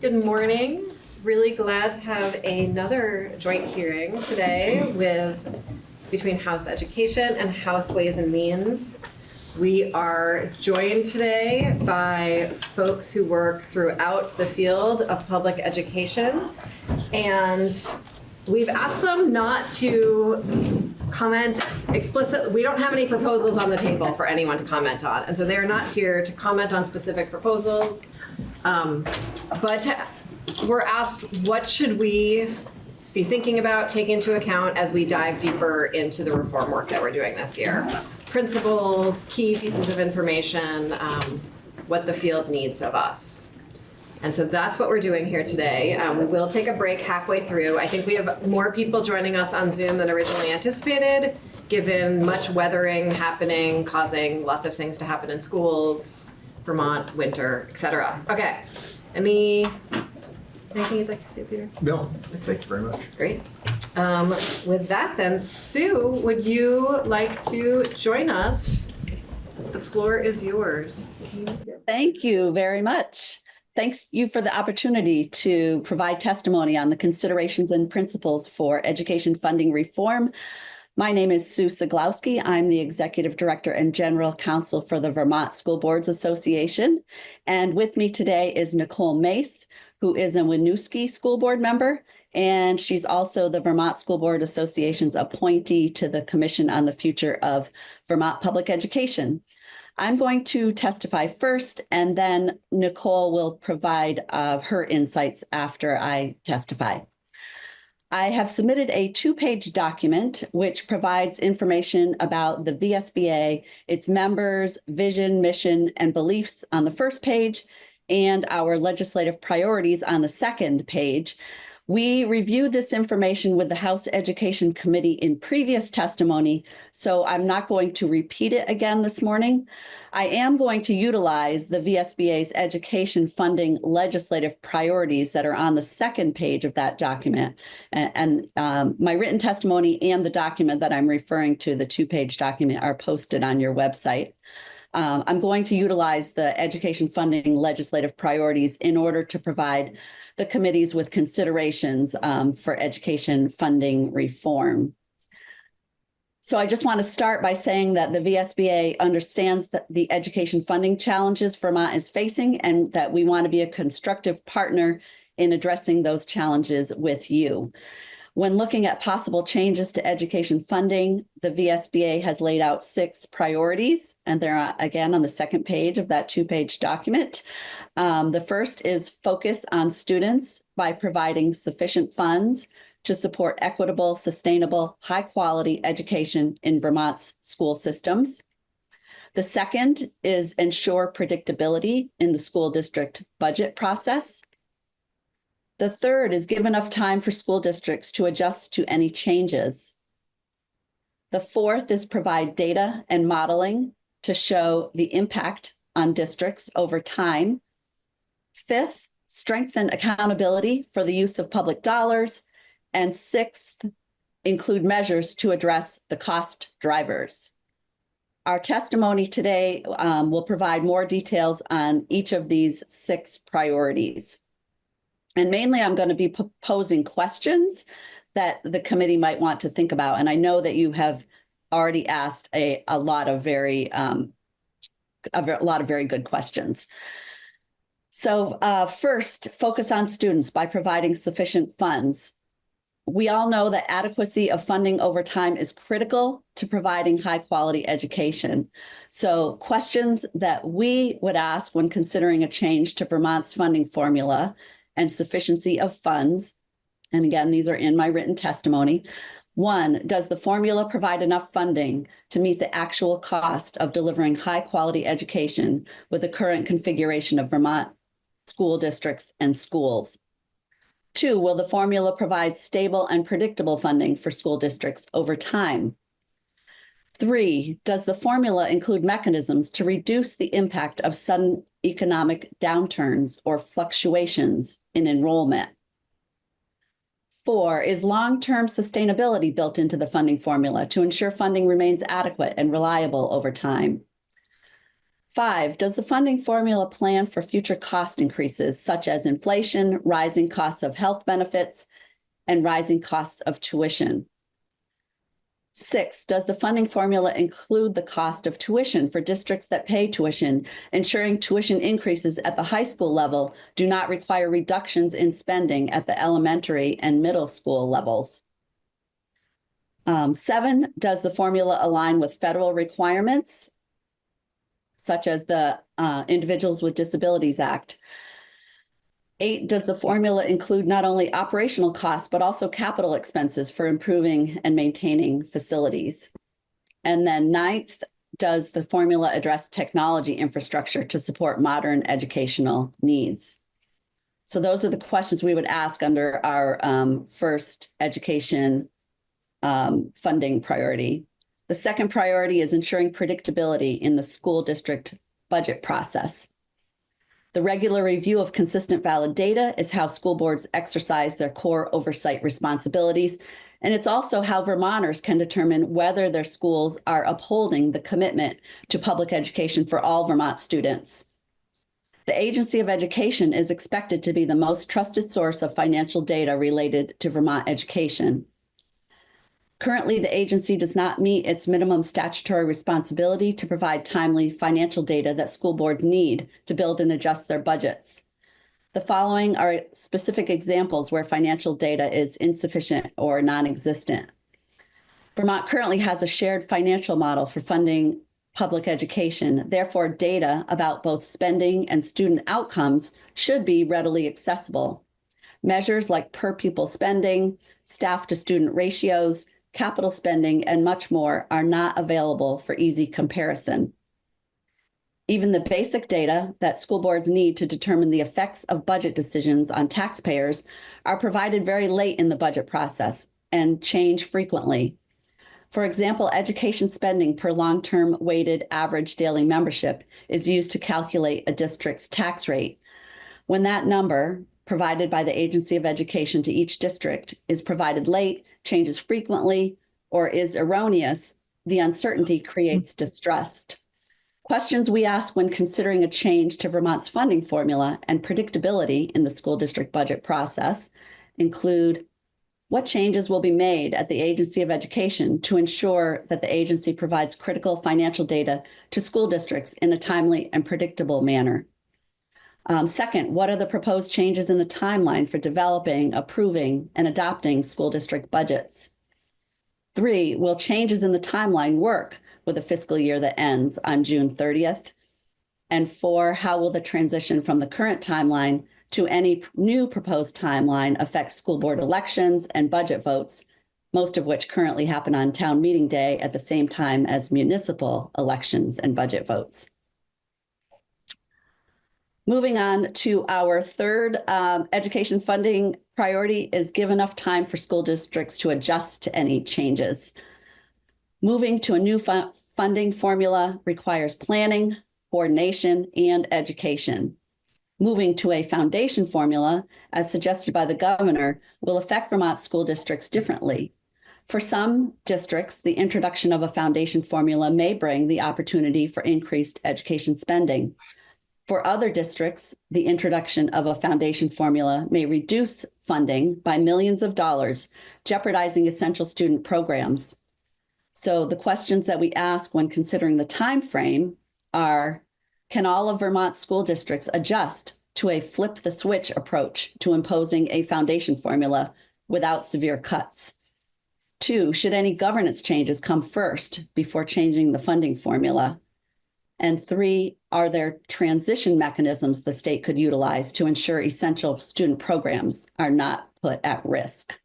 Good morning. Really glad to have another joint hearing today between House Education and House Ways and Means. We are joined today by folks who work throughout the field of public education, and we've asked them not to comment explicitly. We don't have any proposals on the table for anyone to comment on, and so they're not here to comment on specific proposals. But we're asked, what should we be thinking about, take into account as we dive deeper into the reform work that we're doing this year? Principles, key pieces of information, what the field needs of us. And so that's what we're doing here today. We will take a break halfway through. I think we have more people joining us on Zoom than originally anticipated, given much weathering happening, causing lots of things to happen in schools, Vermont, winter, etc. Okay. Anything you'd like to say, Peter? No, thank you very much. Great. With that then, Sue, would you like to join us? The floor is yours. Thank you very much. Thanks you for the opportunity to provide testimony on the considerations and principles for education funding reform. My name is Sue Siglowski. I'm the Executive Director and General Counsel for the Vermont School Boards Association. And with me today is Nicole Mace, who is a Winooski School Board member, and she's also the Vermont School Board Association's appointee to the Commission on the Future of Vermont Public Education. I'm going to testify first, and then Nicole will provide her insights after I testify. I have submitted a 2-page document which provides information about the VSBA, its members, vision, mission, and beliefs on the first page, and our legislative priorities on the second page. We reviewed this information with the House Education Committee in previous testimony, so I'm not going to repeat it again this morning. I am going to utilize the VSBA's education funding legislative priorities that are on the second page of that document. And my written testimony and the document that I'm referring to, the 2-page document, are posted on your website. I'm going to utilize the education funding legislative priorities in order to provide the committees with considerations for education funding reform. So I just want to start by saying that the VSBA understands that the education funding challenges Vermont is facing, and that we want to be a constructive partner in addressing those challenges with you. When looking at possible changes to education funding, the VSBA has laid out 6 priorities, and they're again on the second page of that 2-page document. The first is focus on students by providing sufficient funds to support equitable, sustainable, high-quality education in Vermont's school systems. The second is ensure predictability in the school district budget process. The third is give enough time for school districts to adjust to any changes. The fourth is provide data and modeling to show the impact on districts over time. Fifth, strengthen accountability for the use of public dollars. And sixth, include measures to address the cost drivers. Our testimony today will provide more details on each of these 6 priorities. And mainly, I'm going to be posing questions that the committee might want to think about. And I know that you have already asked a lot of very good questions. So first, focus on students by providing sufficient funds. We all know that adequacy of funding over time is critical to providing high quality education. So questions that we would ask when considering a change to Vermont's funding formula and sufficiency of funds, and again, these are in my written testimony. 1, does the formula provide enough funding to meet the actual cost of delivering high quality education with the current configuration of Vermont school districts and schools? 2, will the formula provide stable and predictable funding for school districts over time? 3, does the formula include mechanisms to reduce the impact of sudden economic downturns or fluctuations in enrollment? 4, is long-term sustainability built into the funding formula to ensure funding remains adequate and reliable over time? 5, does the funding formula plan for future cost increases such as inflation, rising costs of health benefits, and rising costs of tuition? 6, does the funding formula include the cost of tuition for districts that pay tuition, ensuring tuition increases at the high school level do not require reductions in spending at the elementary and middle school levels? 7, does the formula align with federal requirements, such as the Individuals with Disabilities Act? 8, does the formula include not only operational costs, but also capital expenses for improving and maintaining facilities? And then 9th, does the formula address technology infrastructure to support modern educational needs? So those are the questions we would ask under our first education funding priority. The second priority is ensuring predictability in the school district budget process. The regular review of consistent valid data is how school boards exercise their core oversight responsibilities, and it's also how Vermonters can determine whether their schools are upholding the commitment to public education for all Vermont students. The Agency of Education is expected to be the most trusted source of financial data related to Vermont education. Currently, the agency does not meet its minimum statutory responsibility to provide timely financial data that school boards need to build and adjust their budgets. The following are specific examples where financial data is insufficient or non-existent. Vermont currently has a shared financial model for funding public education. Therefore, data about both spending and student outcomes should be readily accessible. Measures like per pupil spending, staff to student ratios, capital spending, and much more are not available for easy comparison. Even the basic data that school boards need to determine the effects of budget decisions on taxpayers are provided very late in the budget process and change frequently. For example, education spending per long-term weighted average daily membership is used to calculate a district's tax rate. When that number, provided by the Agency of Education to each district, is provided late, changes frequently, or is erroneous, the uncertainty creates distrust. Questions we ask when considering a change to Vermont's funding formula and predictability in the school district budget process include: what changes will be made at the Agency of Education to ensure that the agency provides critical financial data to school districts in a timely and predictable manner? Second, what are the proposed changes in the timeline for developing, approving, and adopting school district budgets? 3, will changes in the timeline work with a fiscal year that ends on June 30th? And 4, how will the transition from the current timeline to any new proposed timeline affect school board elections and budget votes, most of which currently happen on town meeting day at the same time as municipal elections and budget votes? Moving on to our third education funding priority is give enough time for school districts to adjust to any changes. Moving to a new funding formula requires planning, coordination, and education. Moving to a foundation formula, as suggested by the governor, will affect Vermont school districts differently. For some districts, the introduction of a foundation formula may bring the opportunity for increased education spending. For other districts, the introduction of a foundation formula may reduce funding by millions of dollars, jeopardizing essential student programs. So the questions that we ask when considering the time frame are: can all of Vermont school districts adjust to a flip the switch approach to imposing a foundation formula without severe cuts? 2, should any governance changes come first before changing the funding formula? And 3, are there transition mechanisms the state could utilize to ensure essential student programs are not put at risk?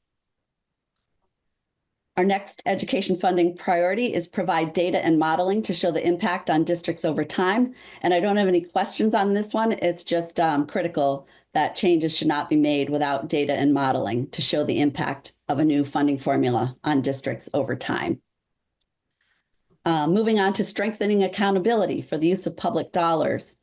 Our next education funding priority is provide data and modeling to show the impact on districts over time. And I don't have any questions on this one. It's just critical that changes should not be made without data and modeling to show the impact of a new funding formula on districts over time. Moving on to strengthening accountability for the use of public dollars.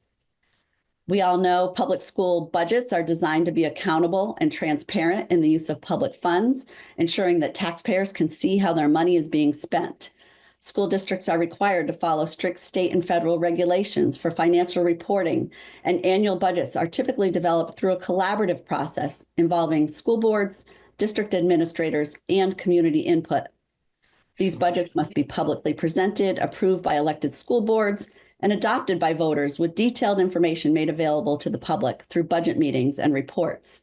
We all know public school budgets are designed to be accountable and transparent in the use of public funds, ensuring that taxpayers can see how their money is being spent. School districts are required to follow strict state and federal regulations for financial reporting, and annual budgets are typically developed through a collaborative process involving school boards, district administrators, and community input. These budgets must be publicly presented, approved by elected school boards, and adopted by voters with detailed information made available to the public through budget meetings and reports.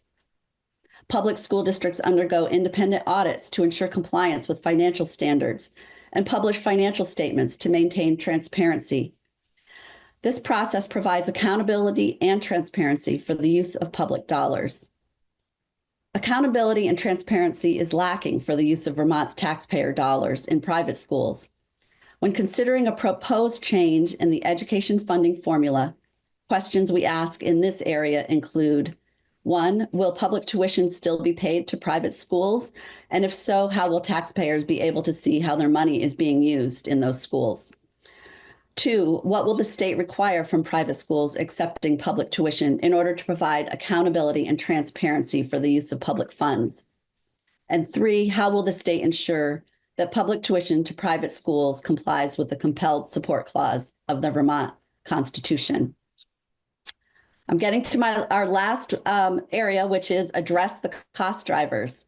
Public school districts undergo independent audits to ensure compliance with financial standards and publish financial statements to maintain transparency. This process provides accountability and transparency for the use of public dollars. Accountability and transparency is lacking for the use of Vermont's taxpayer dollars in private schools. When considering a proposed change in the education funding formula, questions we ask in this area include: 1, will public tuition still be paid to private schools? And if so, how will taxpayers be able to see how their money is being used in those schools? 2, what will the state require from private schools accepting public tuition in order to provide accountability and transparency for the use of public funds? And 3, how will the state ensure that public tuition to private schools complies with the compelled support clause of the Vermont Constitution? I'm getting to our last area, which is address the cost drivers.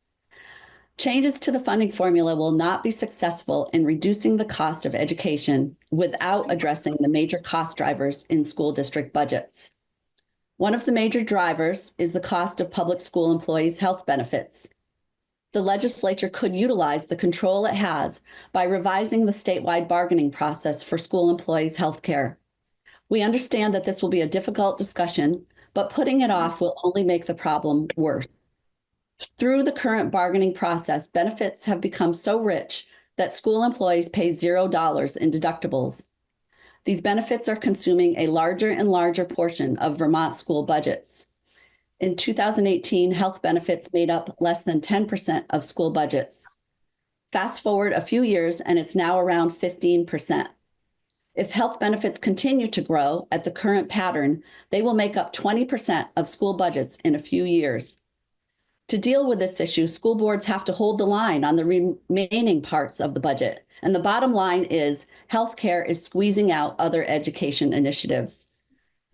Changes to the funding formula will not be successful in reducing the cost of education without addressing the major cost drivers in school district budgets. One of the major drivers is the cost of public school employees' health benefits. The legislature could utilize the control it has by revising the statewide bargaining process for school employees' health care. We understand that this will be a difficult discussion, but putting it off will only make the problem worse. Through the current bargaining process, benefits have become so rich that school employees pay $0 in deductibles. These benefits are consuming a larger and larger portion of Vermont school budgets. In 2018, health benefits made up less than 10% of school budgets. Fast forward a few years, and it's now around 15%. If health benefits continue to grow at the current pattern, they will make up 20% of school budgets in a few years. To deal with this issue, school boards have to hold the line on the remaining parts of the budget. And the bottom line is healthcare is squeezing out other education initiatives.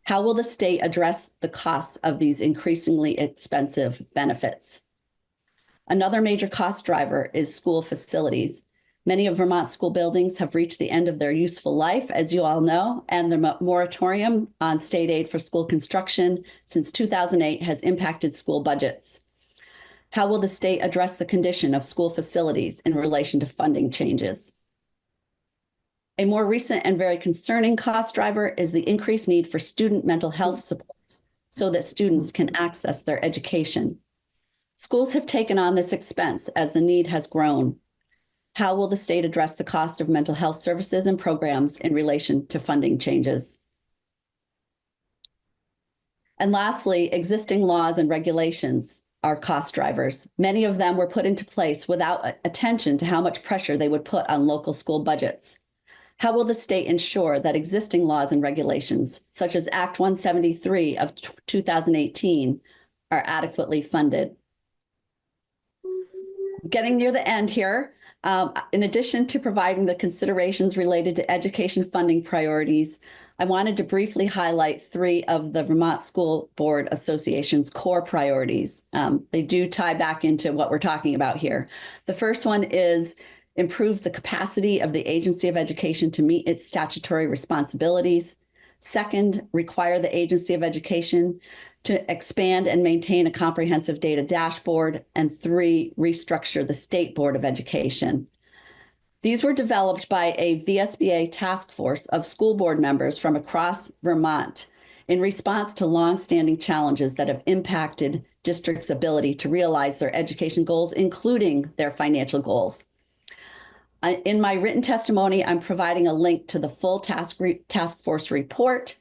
How will the state address the costs of these increasingly expensive benefits? Another major cost driver is school facilities. Many of Vermont's school buildings have reached the end of their useful life, as you all know, and the moratorium on state aid for school construction since 2008 has impacted school budgets. How will the state address the condition of school facilities in relation to funding changes? A more recent and very concerning cost driver is the increased need for student mental health supports so that students can access their education. Schools have taken on this expense as the need has grown. How will the state address the cost of mental health services and programs in relation to funding changes? And lastly, existing laws and regulations are cost drivers. Many of them were put into place without attention to how much pressure they would put on local school budgets. How will the state ensure that existing laws and regulations, such as Act 173 of 2018, are adequately funded? Getting near the end here, in addition to providing the considerations related to education funding priorities, I wanted to briefly highlight 3 of the Vermont School Board Association's core priorities. They do tie back into what we're talking about here. The first one is improve the capacity of the Agency of Education to meet its statutory responsibilities. Second, require the Agency of Education to expand and maintain a comprehensive data dashboard. And 3, restructure the State Board of Education. These were developed by a VSBA task force of school board members from across Vermont in response to longstanding challenges that have impacted districts' ability to realize their education goals, including their financial goals. In my written testimony, I'm providing a link to the full task force report.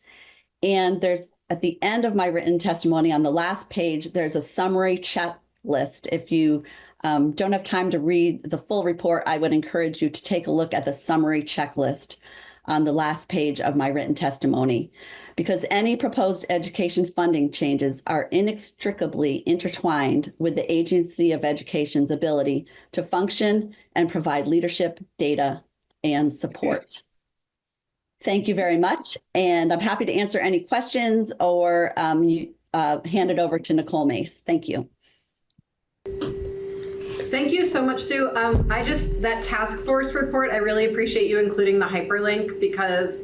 And there's, at the end of my written testimony, on the last page, there's a summary checklist. If you don't have time to read the full report, I would encourage you to take a look at the summary checklist on the last page of my written testimony, because any proposed education funding changes are inextricably intertwined with the Agency of Education's ability to function and provide leadership, data, and support. Thank you very much. And I'm happy to answer any questions or hand it over to Nicole Mace. Thank you. Thank you so much, Sue. That task force report, I really appreciate you including the hyperlink because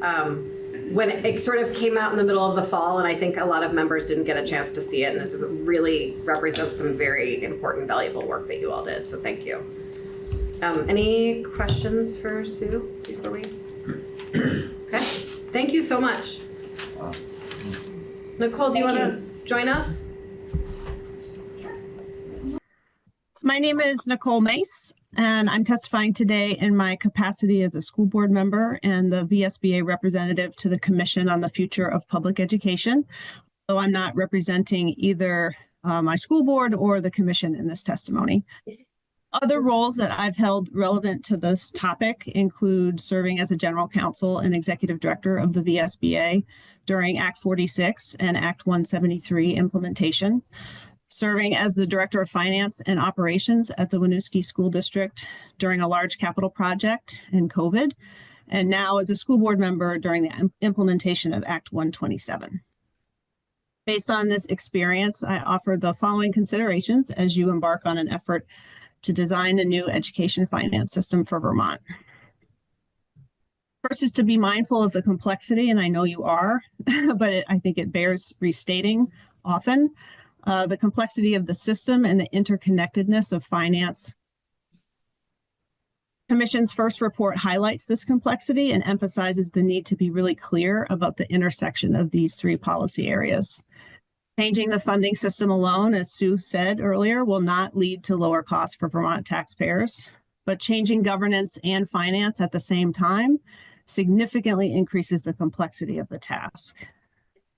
when it sort of came out in the middle of the fall, and I think a lot of members didn't get a chance to see it, and it really represents some very important, valuable work that you all did. So thank you. Any questions for Sue before we? Okay, thank you so much. Nicole, do you want to join us? My name is Nicole Mace, and I'm testifying today in my capacity as a school board member and the VSBA representative to the Commission on the Future of Public Education. So I'm not representing either my school board or the commission in this testimony. Other roles that I've held relevant to this topic include serving as a general counsel and executive director of the VSBA during Act 46 and Act 173 implementation, serving as the director of finance and operations at the Winooski School District during a large capital project in COVID, and now as a school board member during the implementation of Act 127. Based on this experience, I offer the following considerations as you embark on an effort to design a new education finance system for Vermont. First is to be mindful of the complexity, and I know you are, but I think it bears restating often. The complexity of the system and the interconnectedness of finance. Commission's first report highlights this complexity and emphasizes the need to be really clear about the intersection of these three policy areas. Changing the funding system alone, as Sue said earlier, will not lead to lower costs for Vermont taxpayers, but changing governance and finance at the same time significantly increases the complexity of the task.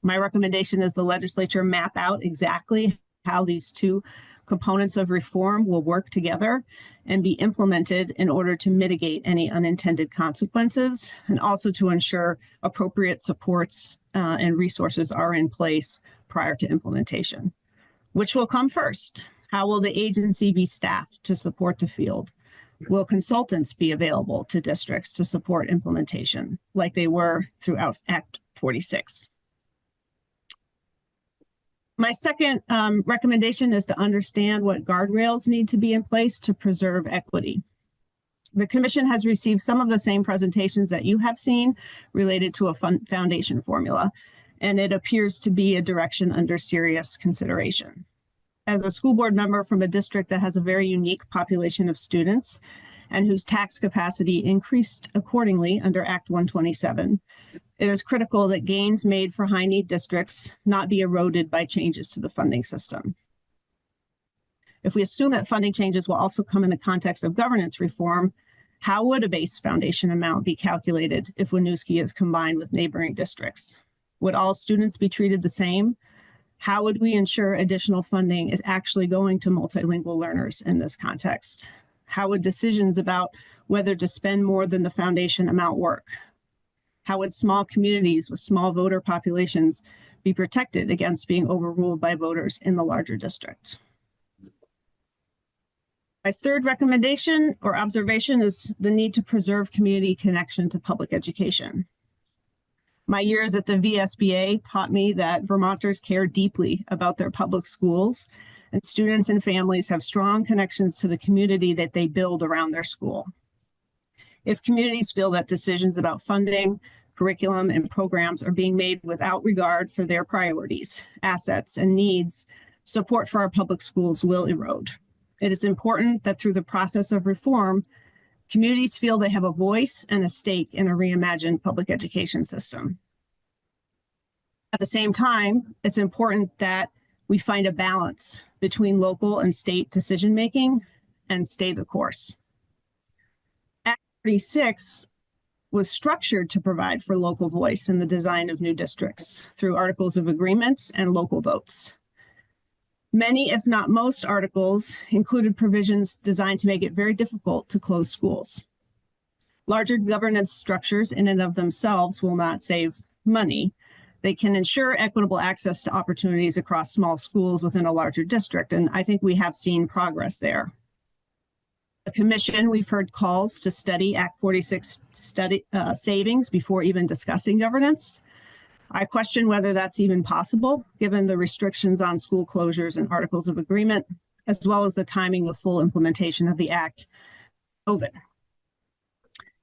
My recommendation is the legislature map out exactly how these two components of reform will work together and be implemented in order to mitigate any unintended consequences and also to ensure appropriate supports and resources are in place prior to implementation. Which will come first? How will the agency be staffed to support the field? Will consultants be available to districts to support implementation like they were throughout Act 46? My second recommendation is to understand what guardrails need to be in place to preserve equity. The Commission has received some of the same presentations that you have seen related to a foundation formula, and it appears to be a direction under serious consideration. As a school board member from a district that has a very unique population of students and whose tax capacity increased accordingly under Act 127, it is critical that gains made for high-need districts not be eroded by changes to the funding system. If we assume that funding changes will also come in the context of governance reform, how would a base foundation amount be calculated if Winooski is combined with neighboring districts? Would all students be treated the same? How would we ensure additional funding is actually going to multilingual learners in this context? How would decisions about whether to spend more than the foundation amount work? How would small communities with small voter populations be protected against being overruled by voters in the larger district? My third recommendation or observation is the need to preserve community connection to public education. My years at the VSBA taught me that Vermonters care deeply about their public schools, and students and families have strong connections to the community that they build around their school. If communities feel that decisions about funding, curriculum, and programs are being made without regard for their priorities, assets, and needs, support for our public schools will erode. It is important that through the process of reform, communities feel they have a voice and a stake in a reimagined public education system. At the same time, it's important that we find a balance between local and state decision-making and stay the course. Act 46 was structured to provide for local voice in the design of new districts through articles of agreement and local votes. Many, if not most, articles included provisions designed to make it very difficult to close schools. Larger governance structures in and of themselves will not save money. They can ensure equitable access to opportunities across small schools within a larger district, and I think we have seen progress there. the commission, we've heard calls to study Act 46 savings before even discussing governance. I question whether that's even possible, given the restrictions on school closures and articles of agreement, as well as the timing of full implementation of the act. COVID.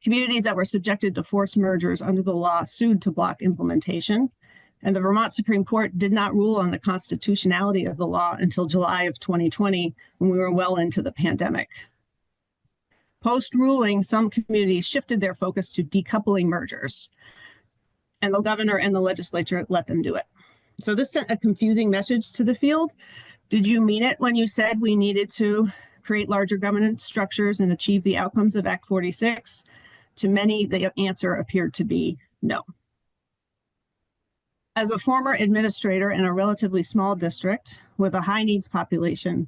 Communities that were subjected to forced mergers under the law sued to block implementation, and the Vermont Supreme Court did not rule on the constitutionality of the law until July of 2020, when we were well into the pandemic. Post-ruling, some communities shifted their focus to decoupling mergers, and the governor and the legislature let them do it. So this sent a confusing message to the field. Did you mean it when you said we needed to create larger governance structures and achieve the outcomes of Act 46? To many, the answer appeared to be no. As a former administrator in a relatively small district with a high needs population,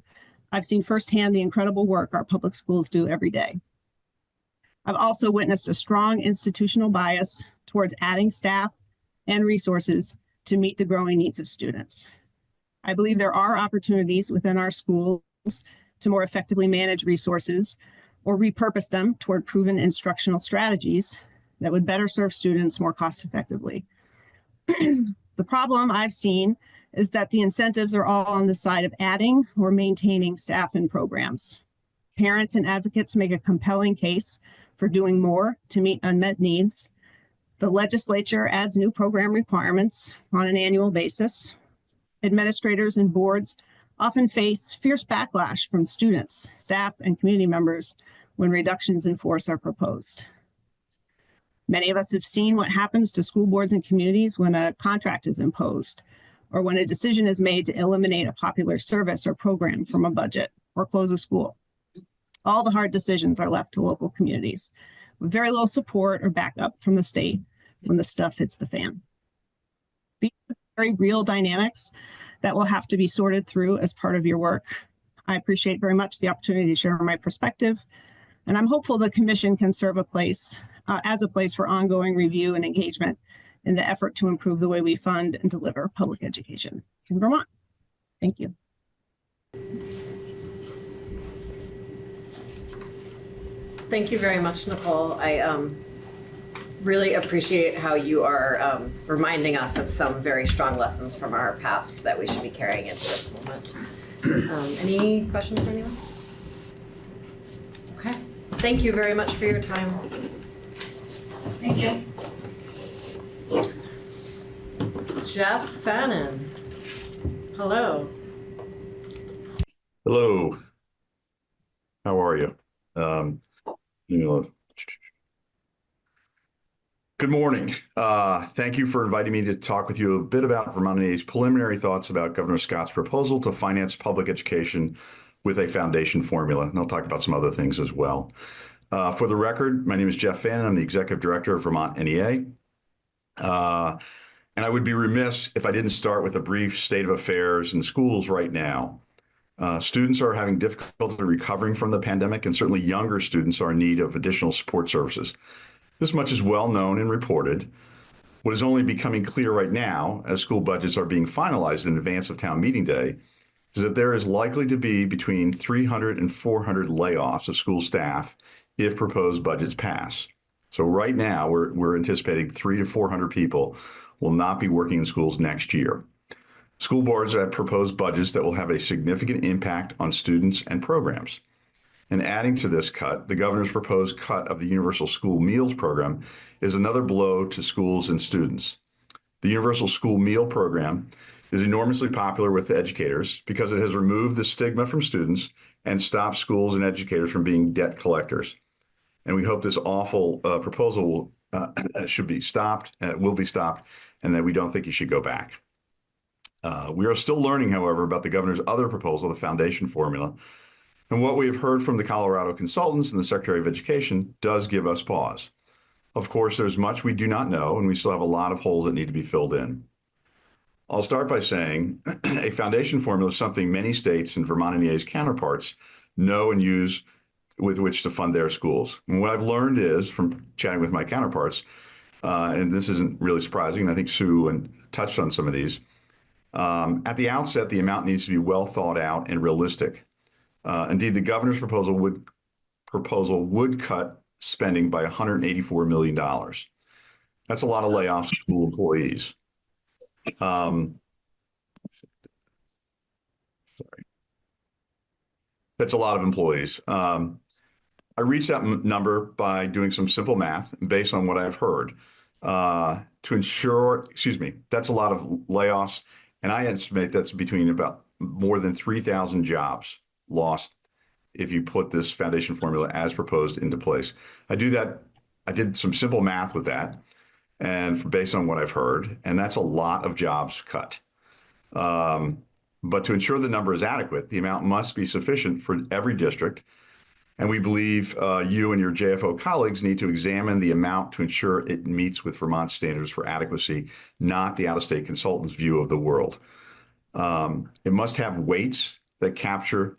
I've seen firsthand the incredible work our public schools do every day. I've also witnessed a strong institutional bias towards adding staff and resources to meet the growing needs of students. I believe there are opportunities within our schools to more effectively manage resources or repurpose them toward proven instructional strategies that would better serve students more cost effectively. The problem I've seen is that the incentives are all on the side of adding or maintaining staff and programs. Parents and advocates make a compelling case for doing more to meet unmet needs. The legislature adds new program requirements on an annual basis. Administrators and boards often face fierce backlash from students, staff, and community members when reductions in force are proposed. Many of us have seen what happens to school boards and communities when a contract is imposed, or when a decision is made to eliminate a popular service or program from a budget or close a school. All the hard decisions are left to local communities with very little support or backup from the state when the stuff hits the fan. These are very real dynamics that will have to be sorted through as part of your work. I appreciate very much the opportunity to share my perspective, and I'm hopeful the commission can serve as a place for ongoing review and engagement in the effort to improve the way we fund and deliver public education in Vermont. Thank you. Thank you very much, Nicole. I really appreciate how you are reminding us of some very strong lessons from our past that we should be carrying into this moment. Any questions for anyone? Okay. Thank you very much for your time. Thank you. Jeff Fannin. Hello. Hello. How are you? Good morning. Thank you for inviting me to talk with you a bit about Vermont NEA's preliminary thoughts about Governor Scott's proposal to finance public education with a foundation formula. And I'll talk about some other things as well. For the record, my name is Jeff Fannin. I'm the Executive Director of Vermont NEA. And I would be remiss if I didn't start with a brief state of affairs in schools right now. Students are having difficulty recovering from the pandemic, and certainly younger students are in need of additional support services. This much is well known and reported. What is only becoming clear right now, as school budgets are being finalized in advance of town meeting day, is that there is likely to be between 300 and 400 layoffs of school staff if proposed budgets pass. So right now, we're anticipating 300 to 400 people will not be working in schools next year. School boards have proposed budgets that will have a significant impact on students and programs. And adding to this cut, the governor's proposed cut of the Universal School Meals Program is another blow to schools and students. The Universal School Meal Program is enormously popular with educators because it has removed the stigma from students and stopped schools and educators from being debt collectors. And we hope this awful proposal will be stopped, and that we don't think you should go back. We are still learning, however, about the governor's other proposal, the foundation formula. And what we have heard from the Colorado consultants and the Secretary of Education does give us pause. Of course, there's much we do not know, and we still have a lot of holes that need to be filled in. I'll start by saying a foundation formula is something many states and Vermont NEA's counterparts know and use with which to fund their schools. And what I've learned is, from chatting with my counterparts, and this isn't really surprising, and I think Sue touched on some of these, at the outset, the amount needs to be well thought out and realistic. Indeed, the governor's proposal would proposal would cut spending by $184 million. That's a lot of layoffs of school employees. That's a lot of employees. I reached that number by doing some simple math based on what I've heard to ensure, that's a lot of layoffs. And I estimate that's between about more than 3,000 jobs lost if you put this foundation formula as proposed into place. I did some simple math with that and based on what I've heard, and that's a lot of jobs cut. But to ensure the number is adequate, the amount must be sufficient for every district. And we believe you and your JFO colleagues need to examine the amount to ensure it meets with Vermont standards for adequacy, not the out-of-state consultant's view of the world. It must have weights that capture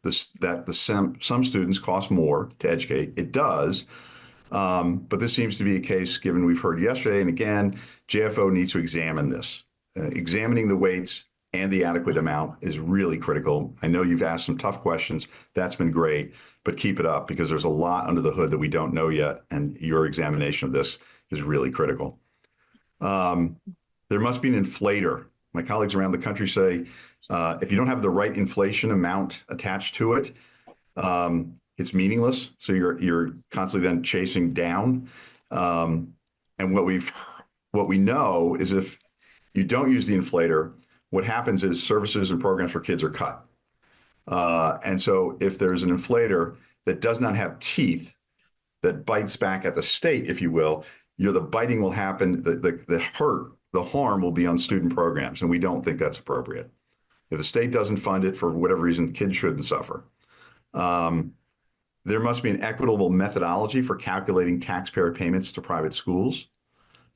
some students cost more to educate. It does, but this seems to be a case given we've heard yesterday and again, JFO needs to examine this. Examining the weights and the adequate amount is really critical. I know you've asked some tough questions. That's been great, but keep it up because there's a lot under the hood that we don't know yet, and your examination of this is really critical. There must be an inflator. My colleagues around the country say if you don't have the right inflation amount attached to it, it's meaningless. So you're constantly then chasing down. And what we know is if you don't use the inflator, what happens is services and programs for kids are cut. And so if there's an inflator that does not have teeth that bites back at the state, if you will, the biting will happen, the harm will be on student programs. And we don't think that's appropriate. If the state doesn't fund it for whatever reason, kids shouldn't suffer. There must be an equitable methodology for calculating taxpayer payments to private schools.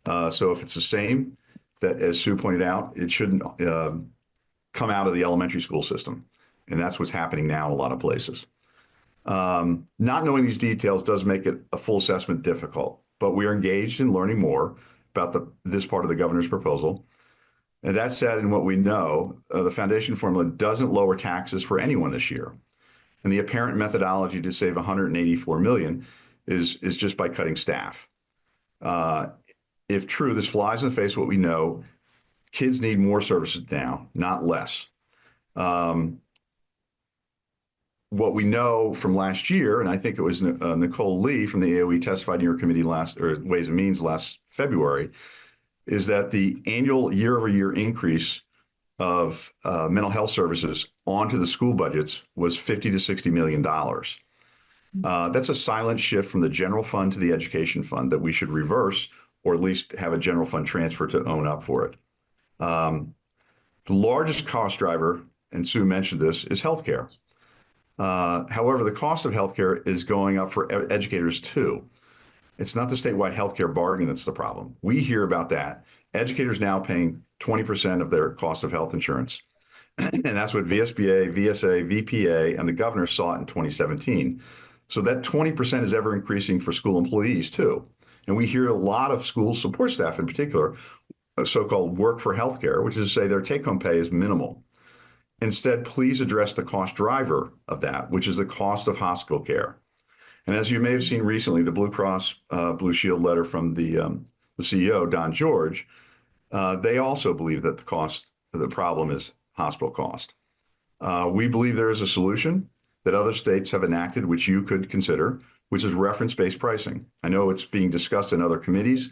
So if it's the same, that, as Sue pointed out, it shouldn't come out of the elementary school system. And that's what's happening now in a lot of places. Not knowing these details does make it a full assessment difficult, but we are engaged in learning more about this part of the governor's proposal. And that said, in what we know, the foundation formula doesn't lower taxes for anyone this year. And the apparent methodology to save $184 million is just by cutting staff. If true, this flies in the face of what we know. Kids need more services now, not less. What we know from last year, and I think it was Nicole Lee from the AOE testified in your committee Ways and Means last February, is that the annual year-over-year increase of mental health services onto the school budgets was $50 to $60 million. That's a silent shift from the general fund to the education fund that we should reverse, or at least have a general fund transfer to own up for it. The largest cost driver, and Sue mentioned this, is healthcare. However, the cost of healthcare is going up for educators too. It's not the statewide healthcare bargain that's the problem. We hear about that. Educators now paying 20% of their cost of health insurance. And that's what VSBA, VSA, VPA, and the governor saw it in 2017. So that 20% is ever increasing for school employees too. And we hear a lot of school support staff in particular, so-called work for healthcare, which is to say their take-home pay is minimal. Instead, please address the cost driver of that, which is the cost of hospital care. And as you may have seen recently, the Blue Cross Blue Shield letter from the CEO, Don George, they also believe that the problem is hospital cost. We believe there is a solution that other states have enacted, which you could consider, which is reference-based pricing. I know it's being discussed in other committees,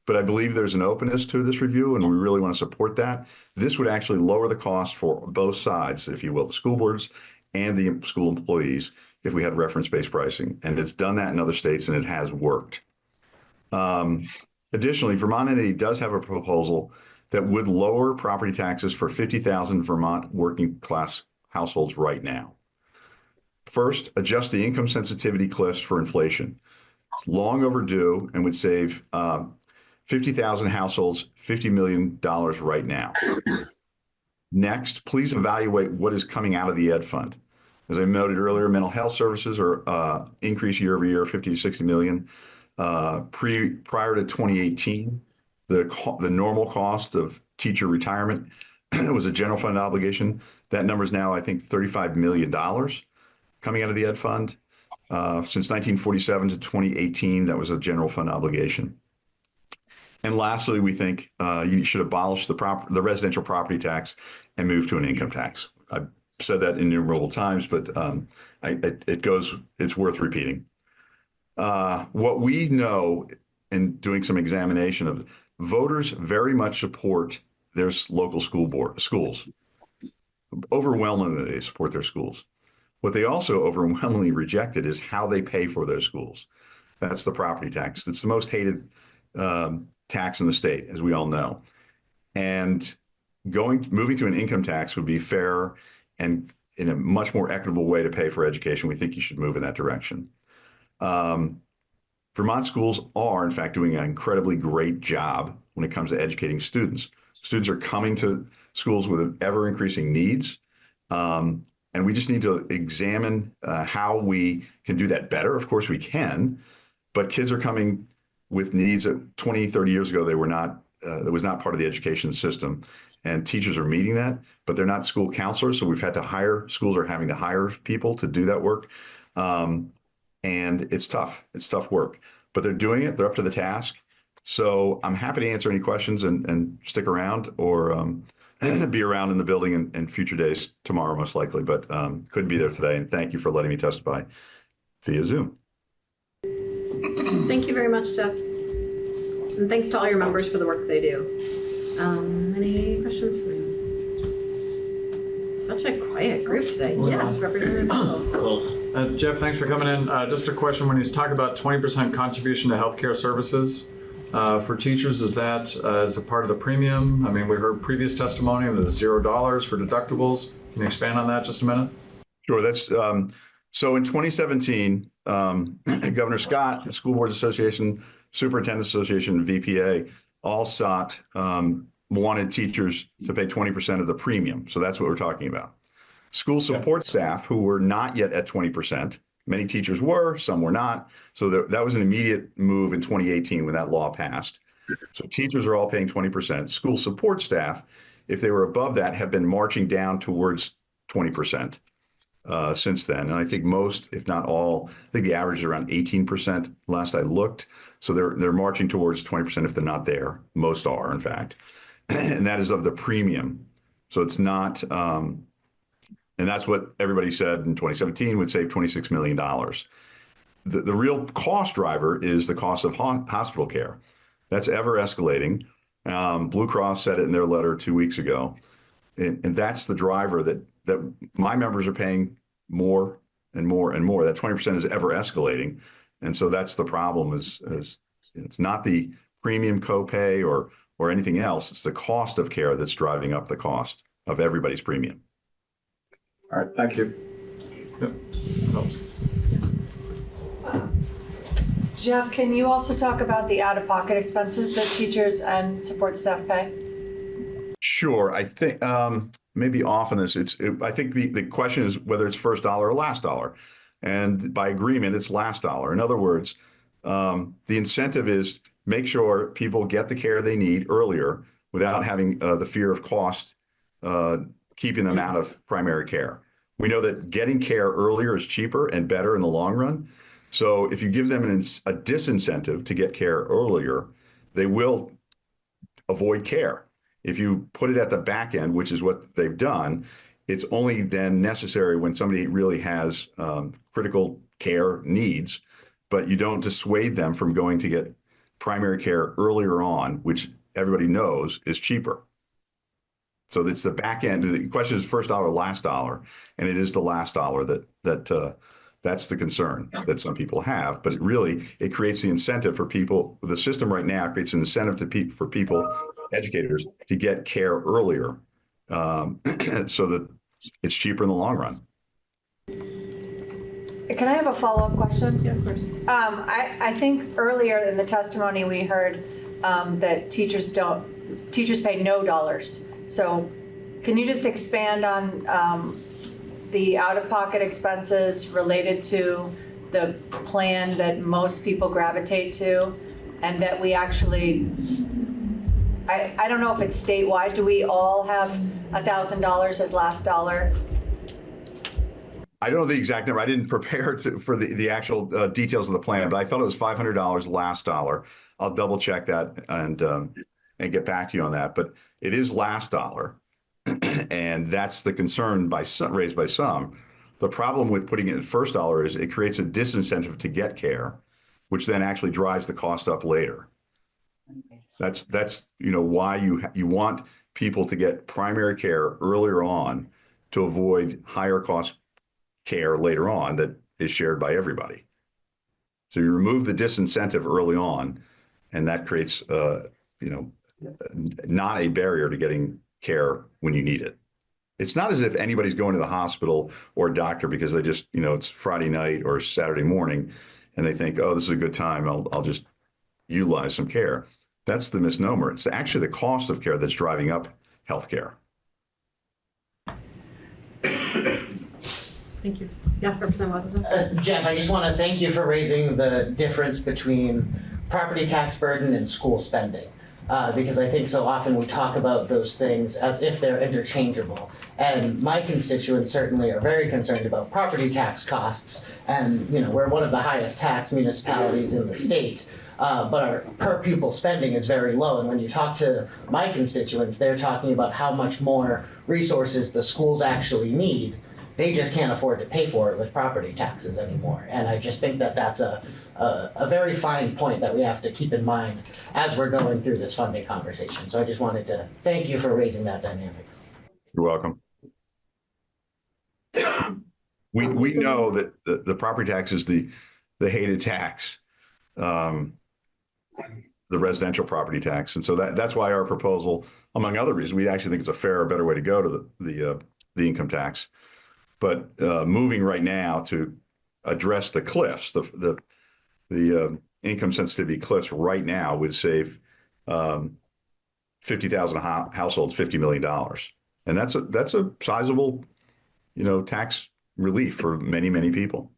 but I believe there's an openness to this review, and we really want to support that. This would actually lower the cost for both sides, if you will, the school boards and the school employees, if we had reference-based pricing. And it's done that in other states, and it has worked. Additionally, Vermont Entity does have a proposal that would lower property taxes for 50,000 Vermont working class households right now. First, adjust the income sensitivity cliffs for inflation. It's long overdue and would save 50,000 households $50 million right now. Next, please evaluate what is coming out of the Ed Fund. As I noted earlier, mental health services are increased year over year, 50 to 60 million. Prior to 2018, the normal cost of teacher retirement was a general fund obligation. That number is now, I think, $35 million coming out of the Ed Fund. Since 1947 to 2018, that was a general fund obligation. And lastly, we think you should abolish the residential property tax and move to an income tax. I've said that innumerable times, but it's worth repeating. What we know in doing some examination of voters very much support their local schools. Overwhelmingly, they support their schools. What they also overwhelmingly rejected is how they pay for those schools. That's the property tax. It's the most hated tax in the state, as we all know. And moving to an income tax would be fair and in a much more equitable way to pay for education. We think you should move in that direction. Vermont schools are, in fact, doing an incredibly great job when it comes to educating students. Students are coming to schools with ever increasing needs. And we just need to examine how we can do that better. Of course we can, but kids are coming with needs that 20, 30 years ago, that was not part of the education system. And teachers are meeting that, but they're not school counselors. So schools are having to hire people to do that work. And it's tough. It's tough work, but they're doing it. They're up to the task. So I'm happy to answer any questions and stick around or be around in the building in future days, tomorrow most likely, but couldn't be there today. And thank you for letting me testify via Zoom. Thank you very much, Jeff. And thanks to all your members for the work they do. Any questions for me? Such a quiet group today. Yes, Representative Bill. Jeff, thanks for coming in. Just a question, when you talk about 20% contribution to healthcare services for teachers, is that as a part of the premium? I mean, we heard previous testimony that it's $0 for deductibles. Can you expand on that just a minute? Sure. That's so in 2017, Governor Scott, the School Boards Association, Superintendents Association, and VPA all wanted teachers to pay 20% of the premium. So that's what we're talking about. School support staff who were not yet at 20%, many teachers were, some were not. So that was an immediate move in 2018 when that law passed. So teachers are all paying 20%. School support staff, if they were above that, have been marching down towards 20% since then. And I think most, if not all, I think the average is around 18% last I looked. So they're marching towards 20% if they're not there. Most are, in fact. And that is of the premium. So it's not, and that's what everybody said in 2017 would save $26 million. The real cost driver is the cost of hospital care. That's ever escalating. Blue Cross said it in their letter 2 weeks ago. And that's the driver that my members are paying more and more and more. That 20% is ever escalating. And so that's the problem is it's not the premium copay or anything else. It's the cost of care that's driving up the cost of everybody's premium. All right, thank you. Yep, that helps. Jeff, can you also talk about the out-of-pocket expenses that teachers and support staff pay? Sure. I think maybe off on this. I think the question is whether it's first dollar or last dollar. And by agreement, it's last dollar. In other words, the incentive is make sure people get the care they need earlier without having the fear of cost keeping them out of primary care. We know that getting care earlier is cheaper and better in the long run. So if you give them a disincentive to get care earlier, they will avoid care. If you put it at the back end, which is what they've done, it's only then necessary when somebody really has critical care needs, but you don't dissuade them from going to get primary care earlier on, which everybody knows is cheaper. So it's the back end. The question is first dollar, last dollar, and it is the last dollar that's the concern that some people have. But it creates the incentive for people. The system right now creates an incentive for people, educators, to get care earlier, so that it's cheaper in the long run. Can I have a follow-up question? Yeah, of course. I think earlier in the testimony we heard that teachers pay no dollars. So can you just expand on the out-of-pocket expenses related to the plan that most people gravitate to, and that we actually, I don't know if it's statewide, do we all have $1,000 as last dollar? I don't know the exact number. I didn't prepare for the actual details of the plan, but I thought it was $500 last dollar. I'll double check that and get back to you on that. But it is last dollar, and that's the concern raised by some. The problem with putting it at first dollar is it creates a disincentive to get care, which then actually drives the cost up later. That's why you want people to get primary care earlier on to avoid higher cost care later on that is shared by everybody. So you remove the disincentive early on, and that creates not a barrier to getting care when you need it. It's not as if anybody's going to the hospital or a doctor because they just, it's Friday night or Saturday morning and they think, oh, this is a good time. I'll just utilize some care. That's the misnomer. It's actually the cost of care that's driving up healthcare. Thank you. Yeah, Representative Watson. Jeff, I just want to thank you for raising the difference between property tax burden and school spending. Because I think so often we talk about those things as if they're interchangeable. And my constituents certainly are very concerned about property tax costs. And, we're one of the highest tax municipalities in the state. But our per pupil spending is very low. And when you talk to my constituents, they're talking about how much more resources the schools actually need. They just can't afford to pay for it with property taxes anymore. And I just think that that's a very fine point that we have to keep in mind as we're going through this funding conversation. So I just wanted to thank you for raising that dynamic. You're welcome. We know that the property tax is the hated tax, the residential property tax. And so that's why our proposal, among other reasons, we actually think it's a fairer, better way to go to the income tax. But moving right now to address the cliffs, the income sensitivity cliffs right now would save 50,000 households $50 million, and that's a sizable, tax relief for many, many people.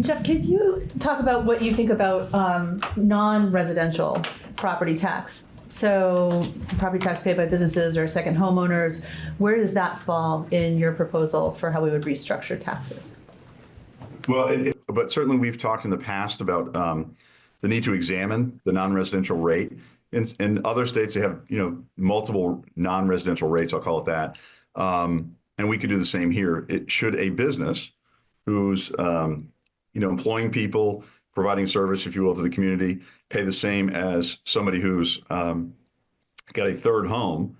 Jeff, could you talk about what you think about non-residential property tax? So property tax paid by businesses or second homeowners, where does that fall in your proposal for how we would restructure taxes? Well, but certainly we've talked in the past about the need to examine the non-residential rate. In other states, they have multiple non-residential rates. I'll call it that, and we could do the same here. Should a business who's employing people, providing service, if you will, to the community, pay the same as somebody who's got a third home,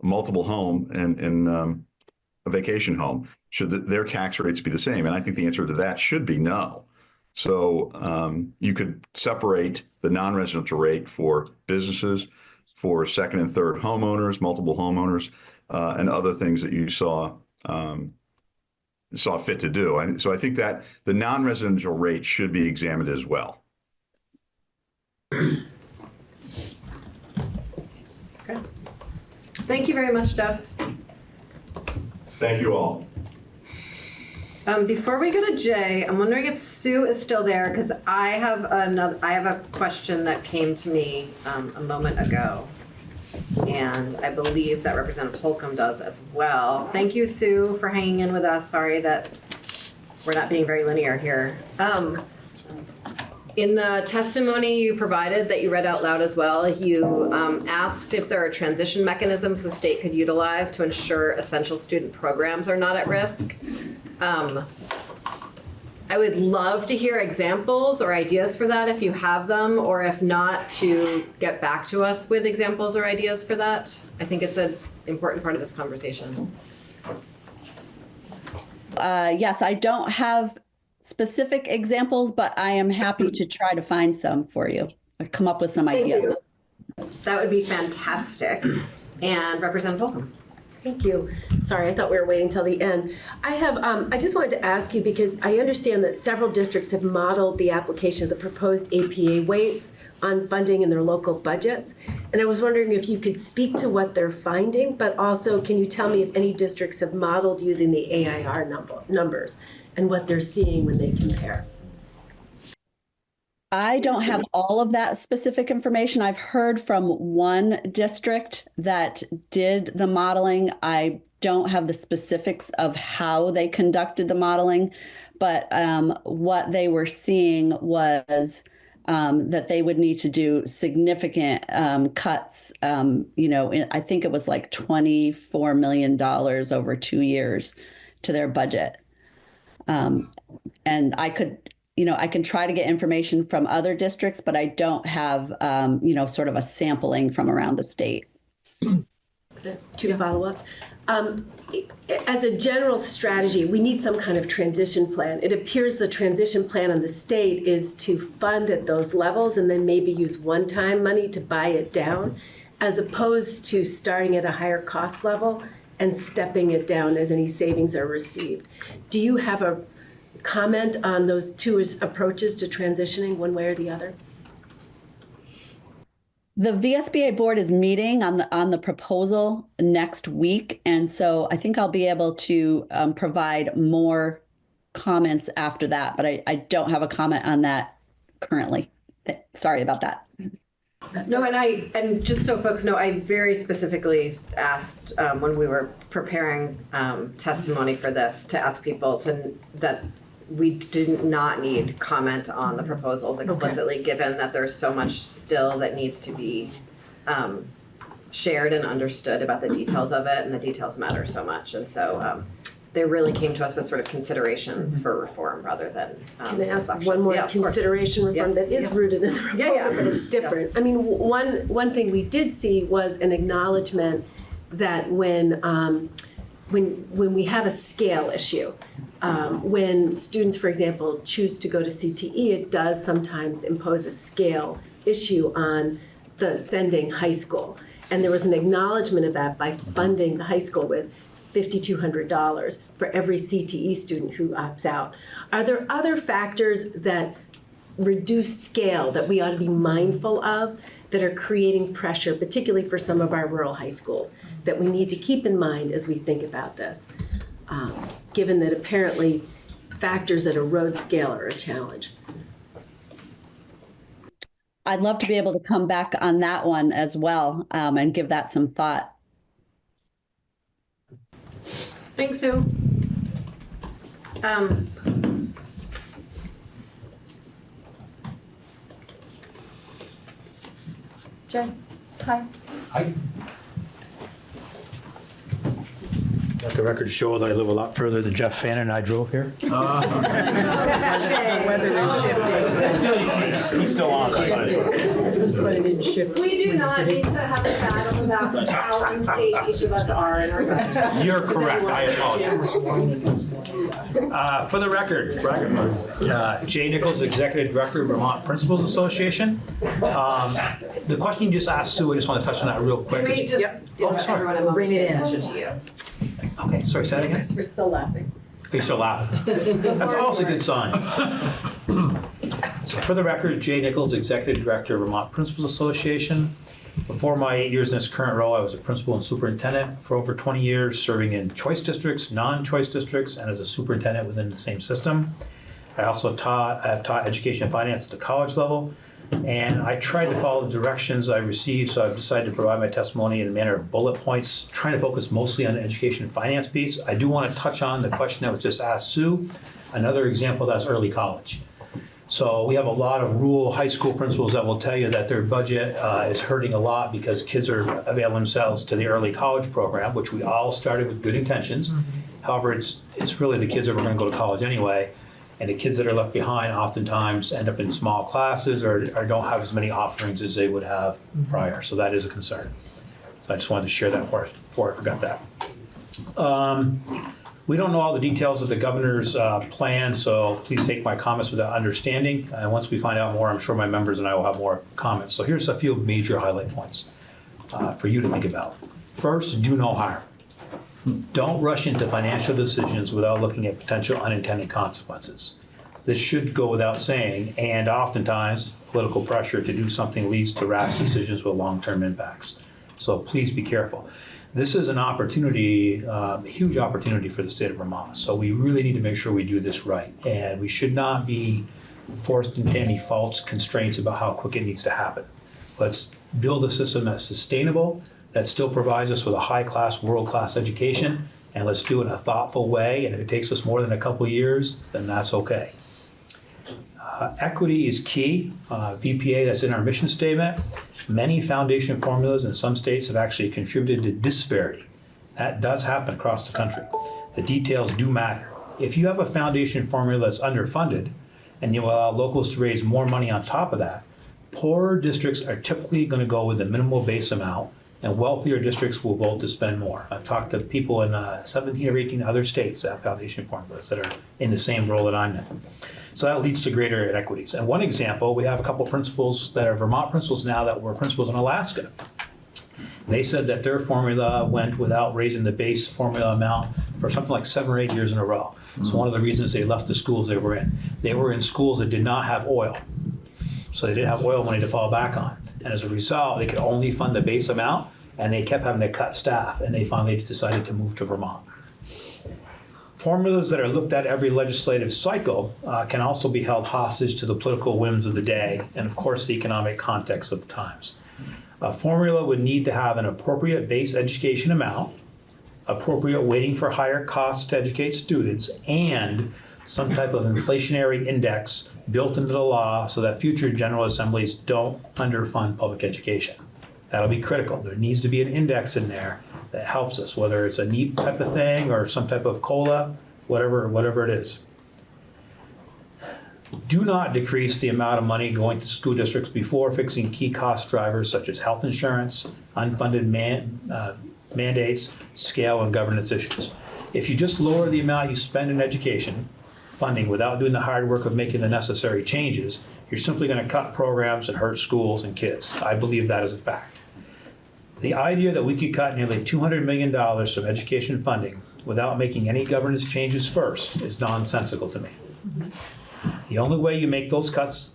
multiple home, and a vacation home? Should their tax rates be the same? And I think the answer to that should be no. So you could separate the non-residential rate for businesses, for second and third homeowners, multiple homeowners, and other things that you saw fit to do. So I think that the non-residential rate should be examined as well. Okay. Thank you very much, Jeff. Thank you all. Before we go to Jay, I'm wondering if Sue is still there, because I have a question that came to me a moment ago, and I believe that Representative Holcomb does as well. Thank you, Sue, for hanging in with us. Sorry that we're not being very linear here. In the testimony you provided that you read out loud as well, you asked if there are transition mechanisms the state could utilize to ensure essential student programs are not at risk. I would love to hear examples or ideas for that if you have them, or if not, to get back to us with examples or ideas for that. I think it's an important part of this conversation. Yes, I don't have specific examples, but I am happy to try to find some for you or come up with some ideas. That would be fantastic. And Representative Holcomb. Thank you. Sorry, I thought we were waiting till the end. I just wanted to ask you, because I understand that several districts have modeled the application of the proposed APA weights on funding in their local budgets. And I was wondering if you could speak to what they're finding, but also can you tell me if any districts have modeled using the AIR numbers and what they're seeing when they compare? I don't have all of that specific information. I've heard from one district that did the modeling. I don't have the specifics of how they conducted the modeling, but what they were seeing was that they would need to do significant cuts. I think it was like $24 million over 2 years to their budget. And I can try to get information from other districts, but I don't have, sort of a sampling from around the state. 2 follow-ups. As a general strategy, we need some kind of transition plan. It appears the transition plan on the state is to fund at those levels and then maybe use one-time money to buy it down, as opposed to starting at a higher cost level and stepping it down as any savings are received. Do you have a comment on those 2 approaches to transitioning, one way or the other? The VSBA board is meeting on the proposal next week, and so I think I'll be able to provide more comments after that, but I don't have a comment on that currently. Sorry about that. No, and just so folks know, I very specifically asked when we were preparing testimony for this to ask people that we did not need comment on the proposals explicitly, given that there's so much still that needs to be shared and understood about the details of it, and the details matter so much. And so they really came to us with sort of considerations for reform rather than Can I ask reflections. one more Yeah, of course. consideration reform that is rooted in the proposal, but it's different? I mean, one thing we did see was an acknowledgement that when we have a scale issue, when students, for example, choose to go to CTE, it does sometimes impose a scale issue on the sending high school. And there was an acknowledgement of that by funding the high school with $5,200 for every CTE student who opts out. Are there other factors that reduce scale that we ought to be mindful of that are creating pressure, particularly for some of our rural high schools, that we need to keep in mind as we think about this, given that apparently factors that erode scale are a challenge? I'd love to be able to come back on that one as well and give that some thought. Thanks, Sue. Jen, hi. Let the record show that I live a lot further than Jeff Fannin and I drove here. Weather is shifting. He's still on. We do not need to have a battle about how unsafe each of us are in our bus. You're correct. I apologize. For the record, Jay Nichols, Executive Director of Vermont Principals Association. The question you just asked, Sue, I just want to touch on that real quick. Can we just bring it in to you? Okay, sorry, say that again. We're still laughing. You're still laughing. That's always a good sign. So for the record, Jay Nichols, Executive Director of Vermont Principals Association. Before my 8 years in this current role, I was a principal and superintendent for over 20 years, serving in choice districts, non-choice districts, and as a superintendent within the same system. I have taught education and finance at the college level, and I tried to follow the directions I received, so I've decided to provide my testimony in a manner of bullet points, trying to focus mostly on the education and finance piece. I do want to touch on the question that was just asked Sue. Another example, that's early college. So we have a lot of rural high school principals that will tell you that their budget is hurting a lot because kids are availing themselves to the early college program, which we all started with good intentions. However, it's really the kids that are going to go to college anyway. And the kids that are left behind oftentimes end up in small classes or don't have as many offerings as they would have prior. So that is a concern. So I just wanted to share that before I forgot that. We don't know all the details of the governor's plan, so please take my comments with that understanding. And once we find out more, I'm sure my members and I will have more comments. So here's a few major highlight points for you to think about. First, do no harm. Don't rush into financial decisions without looking at potential unintended consequences. This should go without saying, and oftentimes political pressure to do something leads to rash decisions with long-term impacts. So please be careful. This is an opportunity, a huge opportunity for the state of Vermont. So we really need to make sure we do this right. And we should not be forced into any false constraints about how quick it needs to happen. Let's build a system that's sustainable, that still provides us with a high-class, world-class education, and let's do it in a thoughtful way, and if it takes us more than a couple of years, then that's okay. Equity is key. VPA, that's in our mission statement. Many foundation formulas in some states have actually contributed to disparity. That does happen across the country. The details do matter. If you have a foundation formula that's underfunded, and you allow locals to raise more money on top of that, poorer districts are typically going to go with the minimal base amount, and wealthier districts will vote to spend more. I've talked to people in 17 or 18 other states that have foundation formulas that are in the same role that I'm in. So that leads to greater inequities. And one example, we have a couple principals that are Vermont principals now that were principals in Alaska. They said that their formula went without raising the base formula amount for something like 7 or 8 years in a row. So one of the reasons they left the schools they were in schools that did not have oil. So they didn't have oil money to fall back on. And as a result, they could only fund the base amount, and they kept having to cut staff, and they finally decided to move to Vermont. Formulas that are looked at every legislative cycle can also be held hostage to the political whims of the day, and of course the economic context of the times. A formula would need to have an appropriate base education amount, appropriate weighting for higher costs to educate students, and some type of inflationary index built into the law so that future General Assemblies don't underfund public education. That'll be critical. There needs to be an index in there that helps us, whether it's a NEEP type of thing or some type of COLA, whatever it is. Do not decrease the amount of money going to school districts before fixing key cost drivers such as health insurance, unfunded mandates, scale, and governance issues. If you just lower the amount you spend in education funding without doing the hard work of making the necessary changes, you're simply going to cut programs and hurt schools and kids. I believe that is a fact. The idea that we could cut nearly $200 million from education funding without making any governance changes first is nonsensical to me. The only way you make those cuts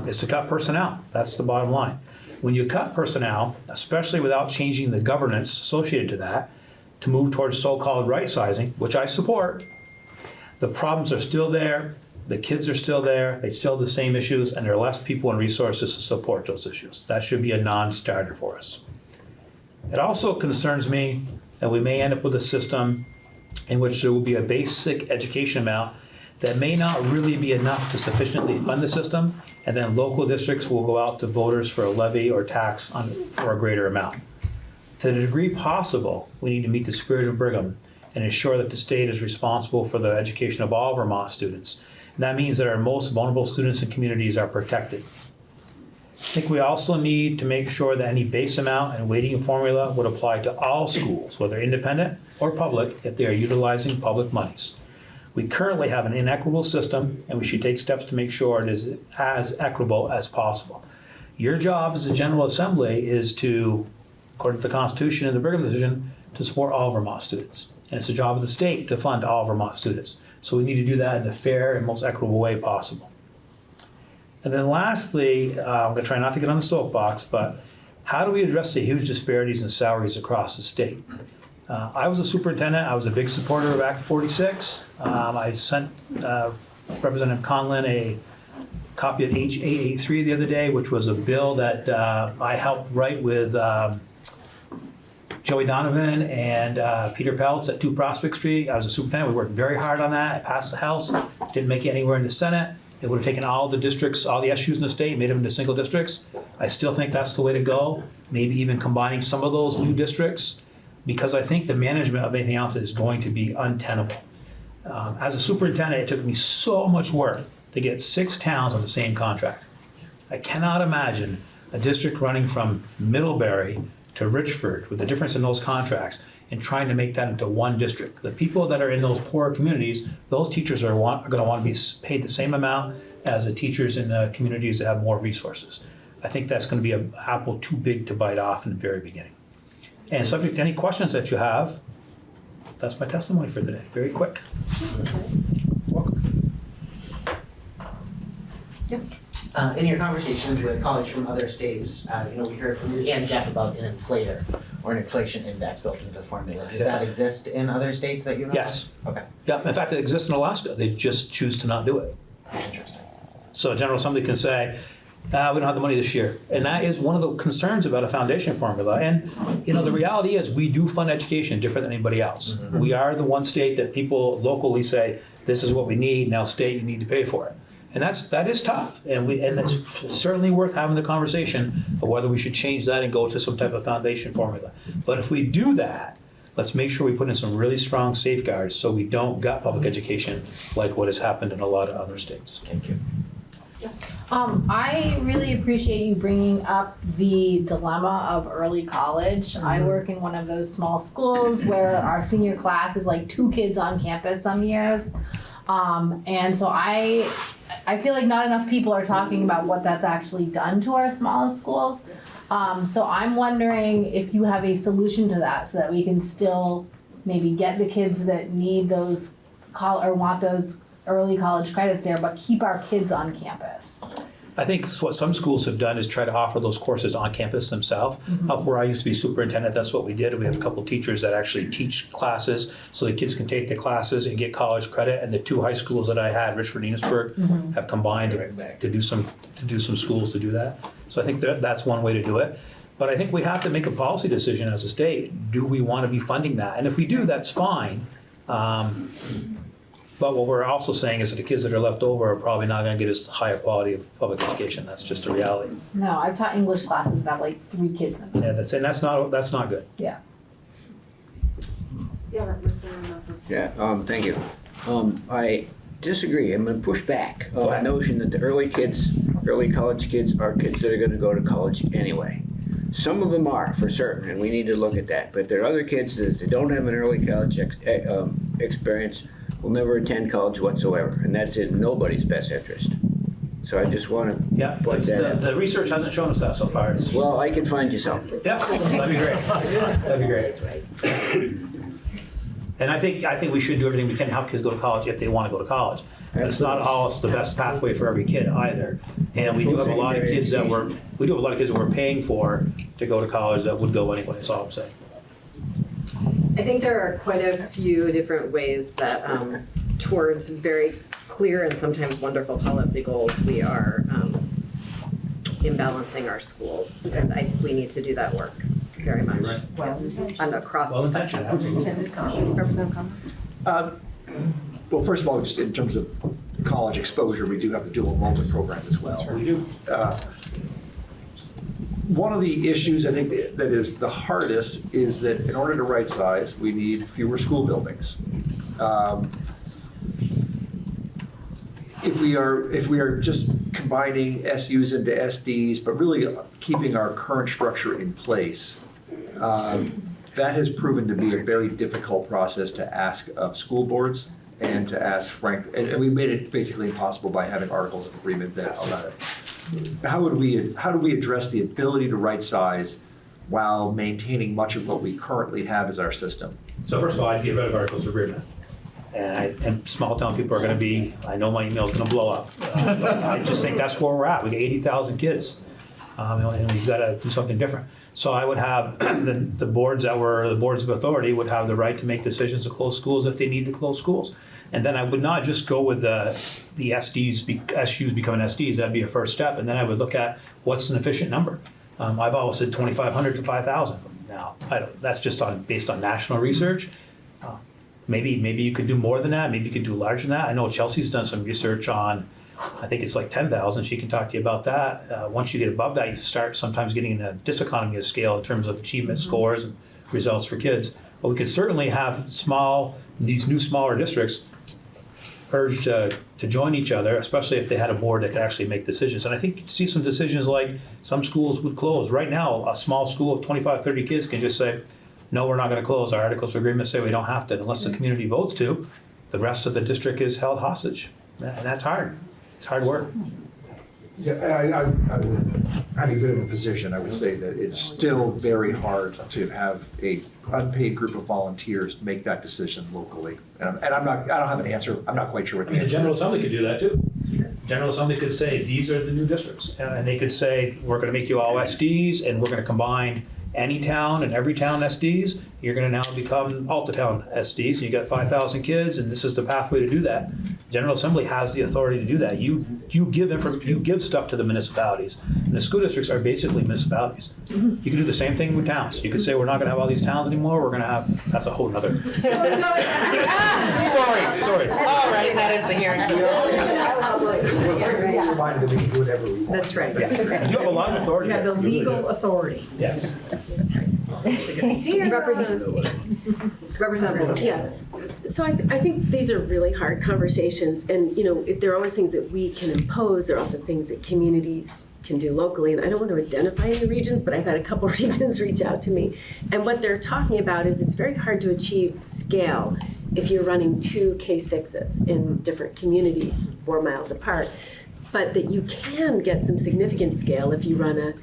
is to cut personnel. That's the bottom line. When you cut personnel, especially without changing the governance associated to that, to move towards so-called right-sizing, which I support, the problems are still there, the kids are still there, they still have the same issues, and there are less people and resources to support those issues. That should be a non-starter for us. It also concerns me that we may end up with a system in which there will be a basic education amount that may not really be enough to sufficiently fund the system, and then local districts will go out to voters for a levy or tax for a greater amount. To the degree possible, we need to meet the spirit of Brigham and ensure that the state is responsible for the education of all Vermont students. And that means that our most vulnerable students and communities are protected. I think we also need to make sure that any base amount and weighting formula would apply to all schools, whether independent or public, if they are utilizing public monies. We currently have an inequitable system, and we should take steps to make sure it is as equitable as possible. Your job as a General Assembly is to, according to the Constitution and the Brigham decision, to support all Vermont students. And it's the job of the state to fund all Vermont students. So we need to do that in a fair and most equitable way possible. And then lastly, I'm going to try not to get on the soapbox, but how do we address the huge disparities in salaries across the state? I was a superintendent. I was a big supporter of Act 46. I sent Representative Conlin a copy of H.A.83 the other day, which was a bill that I helped write with Joey Donovan and Peter Peltz at 2 Prospect Street. I was a superintendent. We worked very hard on that. It passed the House. Didn't make it anywhere in the Senate. It would have taken all the districts, all the SUs in the state, made them into single districts. I still think that's the way to go. Maybe even combining some of those new districts, because I think the management of anything else is going to be untenable. As a superintendent, it took me so much work to get 6 towns on the same contract. I cannot imagine a district running from Middlebury to Richford with the difference in those contracts and trying to make that into one district. The people that are in those poorer communities, those teachers are going to want to be paid the same amount as the teachers in the communities that have more resources. I think that's going to be an apple too big to bite off in the very beginning. And subject to any questions that you have, that's my testimony for today. Very quick. In your conversations with colleagues from other states, we heard from you and Jeff about an inflator or an inflation index built into the formula. Does that exist in other states that you know? Yes. Okay. Yeah, in fact, it exists in Alaska. They just choose to not do it. Interesting. So General Assembly can say, we don't have the money this year. And that is one of the concerns about a foundation formula. And, the reality is we do fund education different than anybody else. We are the one state that people locally say, this is what we need, now state, you need to pay for it. And that is tough. And it's certainly worth having the conversation of whether we should change that and go to some type of foundation formula. But if we do that, let's make sure we put in some really strong safeguards so we don't gut public education like what has happened in a lot of other states. Thank you. I really appreciate you bringing up the dilemma of early college. I work in one of those small schools where our senior class is like 2 kids on campus some years. And so I feel like not enough people are talking about what that's actually done to our smallest schools. So I'm wondering if you have a solution to that so that we can still maybe get the kids that need those or want those early college credits there, but keep our kids on campus. I think what some schools have done is try to offer those courses on campus themselves. Up where I used to be superintendent, that's what we did. We have a couple of teachers that actually teach classes so the kids can take the classes and get college credit. And the 2 high schools that I had, Richford and Enosburg, have combined to do some schools to do that. So I think that's one way to do it. But I think we have to make a policy decision as a state. Do we want to be funding that? And if we do, that's fine. But what we're also saying is that the kids that are left over are probably not going to get as high a quality of public education. That's just a reality. No, I've taught English classes that have like 3 kids in them. Yeah, that's not good. Yeah. Yeah, thank you. I disagree. I'm going to push back on the notion that the early college kids are kids that are going to go to college anyway. Some of them are, for certain, and we need to look at that. But there are other kids that if they don't have an early college experience will never attend college whatsoever, and that's in nobody's best interest. So I just want to point that out. The research hasn't shown us that so far. Well, I can find you something. Yeah, that'd be great. That'd be great. And I think we should do everything we can to help kids go to college if they want to go to college. And it's not always the best pathway for every kid either. And we do have a lot of kids that we're paying for to go to college that would go anyway. That's all I'm saying. I think there are quite a few different ways that towards very clear and sometimes wonderful policy goals, we are imbalancing our schools. And I think we need to do that work very much. Right. Yes. And across the spectrum. Well, first of all, just in terms of college exposure, we do have the dual enrollment program as well. We do. One of the issues I think that is the hardest is that in order to right size, we need fewer school buildings. If we are just combining SUs into SDs, but really keeping our current structure in place, that has proven to be a very difficult process to ask of school boards and to ask Frank, and we made it basically impossible by having articles of agreement that allow it. How do we address the ability to right size while maintaining much of what we currently have as our system? So first of all, I'd get rid of articles of agreement. And small town people are going to be, I know my email's going to blow up. But I just think that's where we're at. We got 80,000 kids. And we've got to do something different. So I would have the boards the boards of authority would have the right to make decisions to close schools if they need to close schools. And then I would not just go with the SUs becoming SDs. That'd be a first step. And then I would look at what's an efficient number. I've always said 2,500 to 5,000. Now, that's just based on national research. Maybe you could do more than that. Maybe you could do larger than that. I know Chelsea's done some research on, I think it's like 10,000. She can talk to you about that. Once you get above that, you start sometimes getting in a diseconomy of scale in terms of achievement scores and results for kids. But we could certainly have these new smaller districts urged to join each other, especially if they had a board that could actually make decisions. And I think you'd see some decisions like some schools would close. Right now, a small school of 25, 30 kids can just say, no, we're not going to close. Our articles of agreement say we don't have to. Unless the community votes to, the rest of the district is held hostage. And that's hard. It's hard work. Yeah, I'm in a bit of a position. I would say that it's still very hard to have a unpaid group of volunteers make that decision locally. And I don't have an answer. I'm not quite sure what the answer is. The General Assembly could do that too. General Assembly could say, these are the new districts. And they could say, we're going to make you all SDs, and we're going to combine any town and every town SDs. You're going to now become Alta Town SDs, and you got 5,000 kids, and this is the pathway to do that. General Assembly has the authority to do that. You give stuff to the municipalities. And the school districts are basically municipalities. You can do the same thing with towns. You could say, we're not gonna have all these towns anymore, we're gonna have, that's a whole nother. Sorry. All right, that is the hearing. We're reminded that we can do whatever we want. That's right. You have a lot of authority. You have the there. You really legal do. authority. Yes. Representative. Yeah. So I think these are really hard conversations, and there are always things that we can impose. There are also things that communities can do locally, and I don't want to identify any regions, but I've had a couple of regions reach out to me, and what they're talking about is it's very hard to achieve scale if you're running 2 K6s in different communities 4 miles apart, but that you can get some significant scale if you run a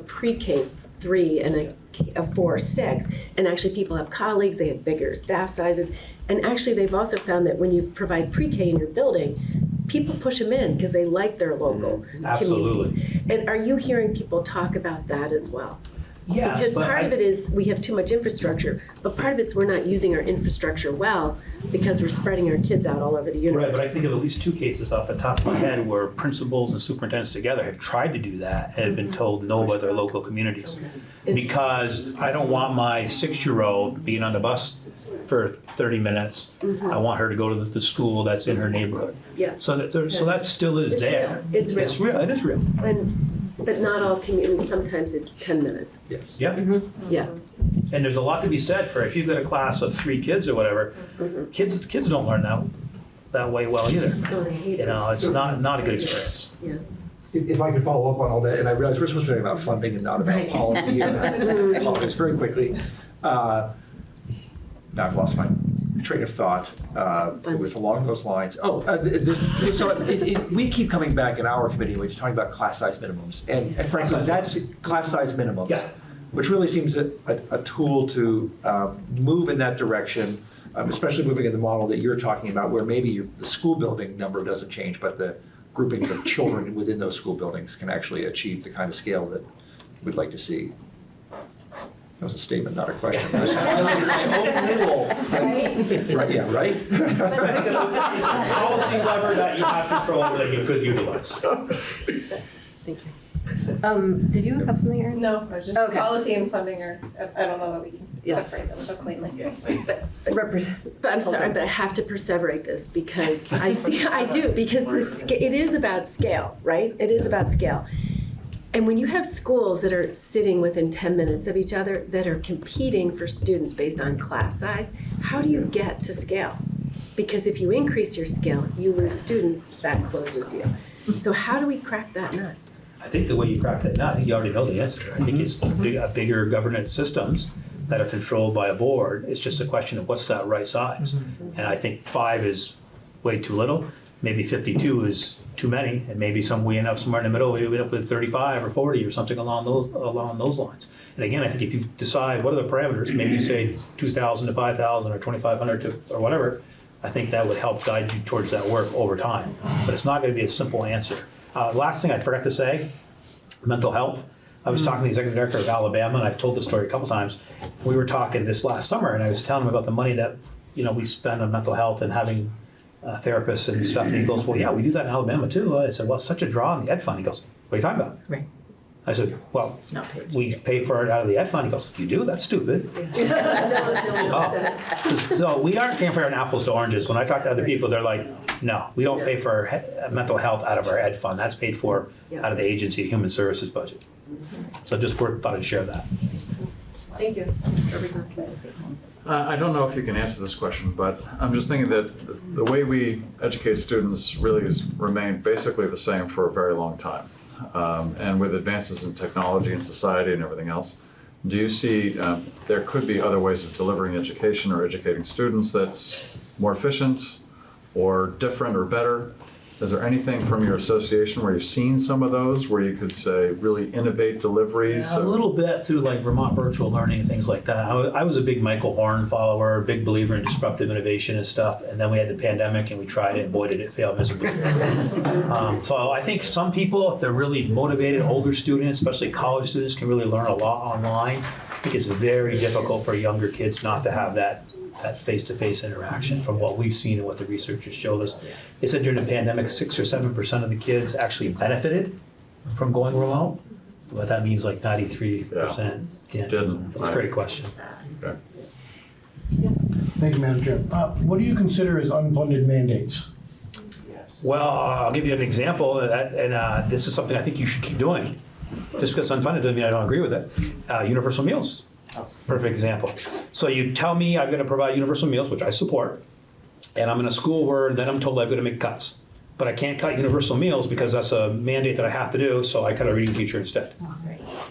pre-K 3 and a 4-6, and actually people have colleagues, they have bigger staff sizes, and actually they've also found that when you provide pre-K in your building, people push them in because they like their local Absolutely. communities. And are you hearing people talk about that as well? Yes, Because but part of it is we have too much infrastructure, but part of it's we're not using our infrastructure well because we're spreading our kids out all over the Right, universe. but I think of at least 2 cases off the top of my head where principals and superintendents together have tried to do that and have been told no by their local communities. Because I don't want my 6-year-old being on the bus for 30 minutes. I want her to go to the school that's in her neighborhood. Yeah. So that still is It's there. real. It's real. It's real, it is real. But not all communities, sometimes it's 10 minutes. Yes. Yeah. Yeah. And there's a lot to be said for if you've got a class of 3 kids or whatever, kids don't learn that way well either. Oh, they hate it. It's not a good experience. Yeah. If I could follow up on all that, and I realize we're supposed to be talking about funding and not about policy, and I apologize very quickly. Now I've lost my train of thought. It was along those lines. We keep coming back in our committee when you're talking about class size minimums, and frankly, that's class size minimums, Yeah. which really seems a tool to move in that direction, especially moving in the model that you're talking about, where maybe the school building number doesn't change, but the groupings of children within those school buildings can actually achieve the kind of scale that we'd like to see. That was a statement, not a question. I highlighted my own rule. Right, yeah, right? It's a policy lever that you have control over that you could utilize. Thank you. Did you have something, Erin? No, I was just Okay. policy and funding are, I don't know that we can Yes. separate them so cleanly. But I'm sorry, but I have to perseverate this because I do, because it is about scale, right? It is about scale. And when you have schools that are sitting within 10 minutes of each other that are competing for students based on class size, how do you get to scale? Because if you increase your scale, you lose students, that closes you. So how do we crack that nut? I think the way you crack that nut, I think you already know the answer. I think it's bigger governance systems that are controlled by a board. It's just a question of what's that right size. And I think 5 is way too little. Maybe 52 is too many, and maybe we end up somewhere in the middle. We end up with 35 or 40 or something along those lines. And again, I think if you decide what are the parameters, maybe you say 2,000 to 5,000 or 2,500 to or whatever. I think that would help guide you towards that work over time. But it's not going to be a simple answer. Last thing I forgot to say, mental health. I was talking to the executive director of Alabama, and I've told this story a couple times. We were talking this last summer, and I was telling him about the money that we spend on mental health and having therapists and stuff. And he goes, "Well, yeah, we do that in Alabama too." I said, "Well, it's such a draw on the ed fund." He goes, "What are you talking about?" Right. I said, "Well, It's not paid. we pay for it out of the ed fund." He goes, "You do? That's stupid." So we aren't comparing apples to oranges. When I talk to other people, they're like, "No, we don't pay for mental health out of our ed fund. That's paid for out of the agency human services budget." So just thought I'd share that. Thank you. I don't know if you can answer this question, but I'm just thinking that the way we educate students really has remained basically the same for a very long time. And with advances in technology and society and everything else, do you see there could be other ways of delivering education or educating students that's more efficient or different or better? Is there anything from your association where you've seen some of those, where you could say really innovate deliveries? A little bit through like Vermont virtual learning and things like that. I was a big Michael Horn follower, big believer in disruptive innovation and stuff. And then we had the pandemic and we tried it and boy did it fail miserably. So I think some people, if they're really motivated, older students, especially college students, can really learn a lot online. think it's very difficult for younger kids not to have that face-to-face interaction from what we've seen and what the researchers showed us. They said during the pandemic, 6 or 7% of the kids actually benefited from going remote. But that means like 93% didn't. That's a great question. Okay. Thank you, Madam Chair. What do you consider as unfunded mandates? Well, I'll give you an example, and this is something I think you should keep doing. Just because it's unfunded doesn't mean I don't agree with it. Universal meals, perfect example. So you tell me I'm going to provide universal meals, which I support, and I'm in a school where then I'm told I'm going to make cuts. But I can't cut universal meals because that's a mandate that I have to do, so I cut a reading teacher instead.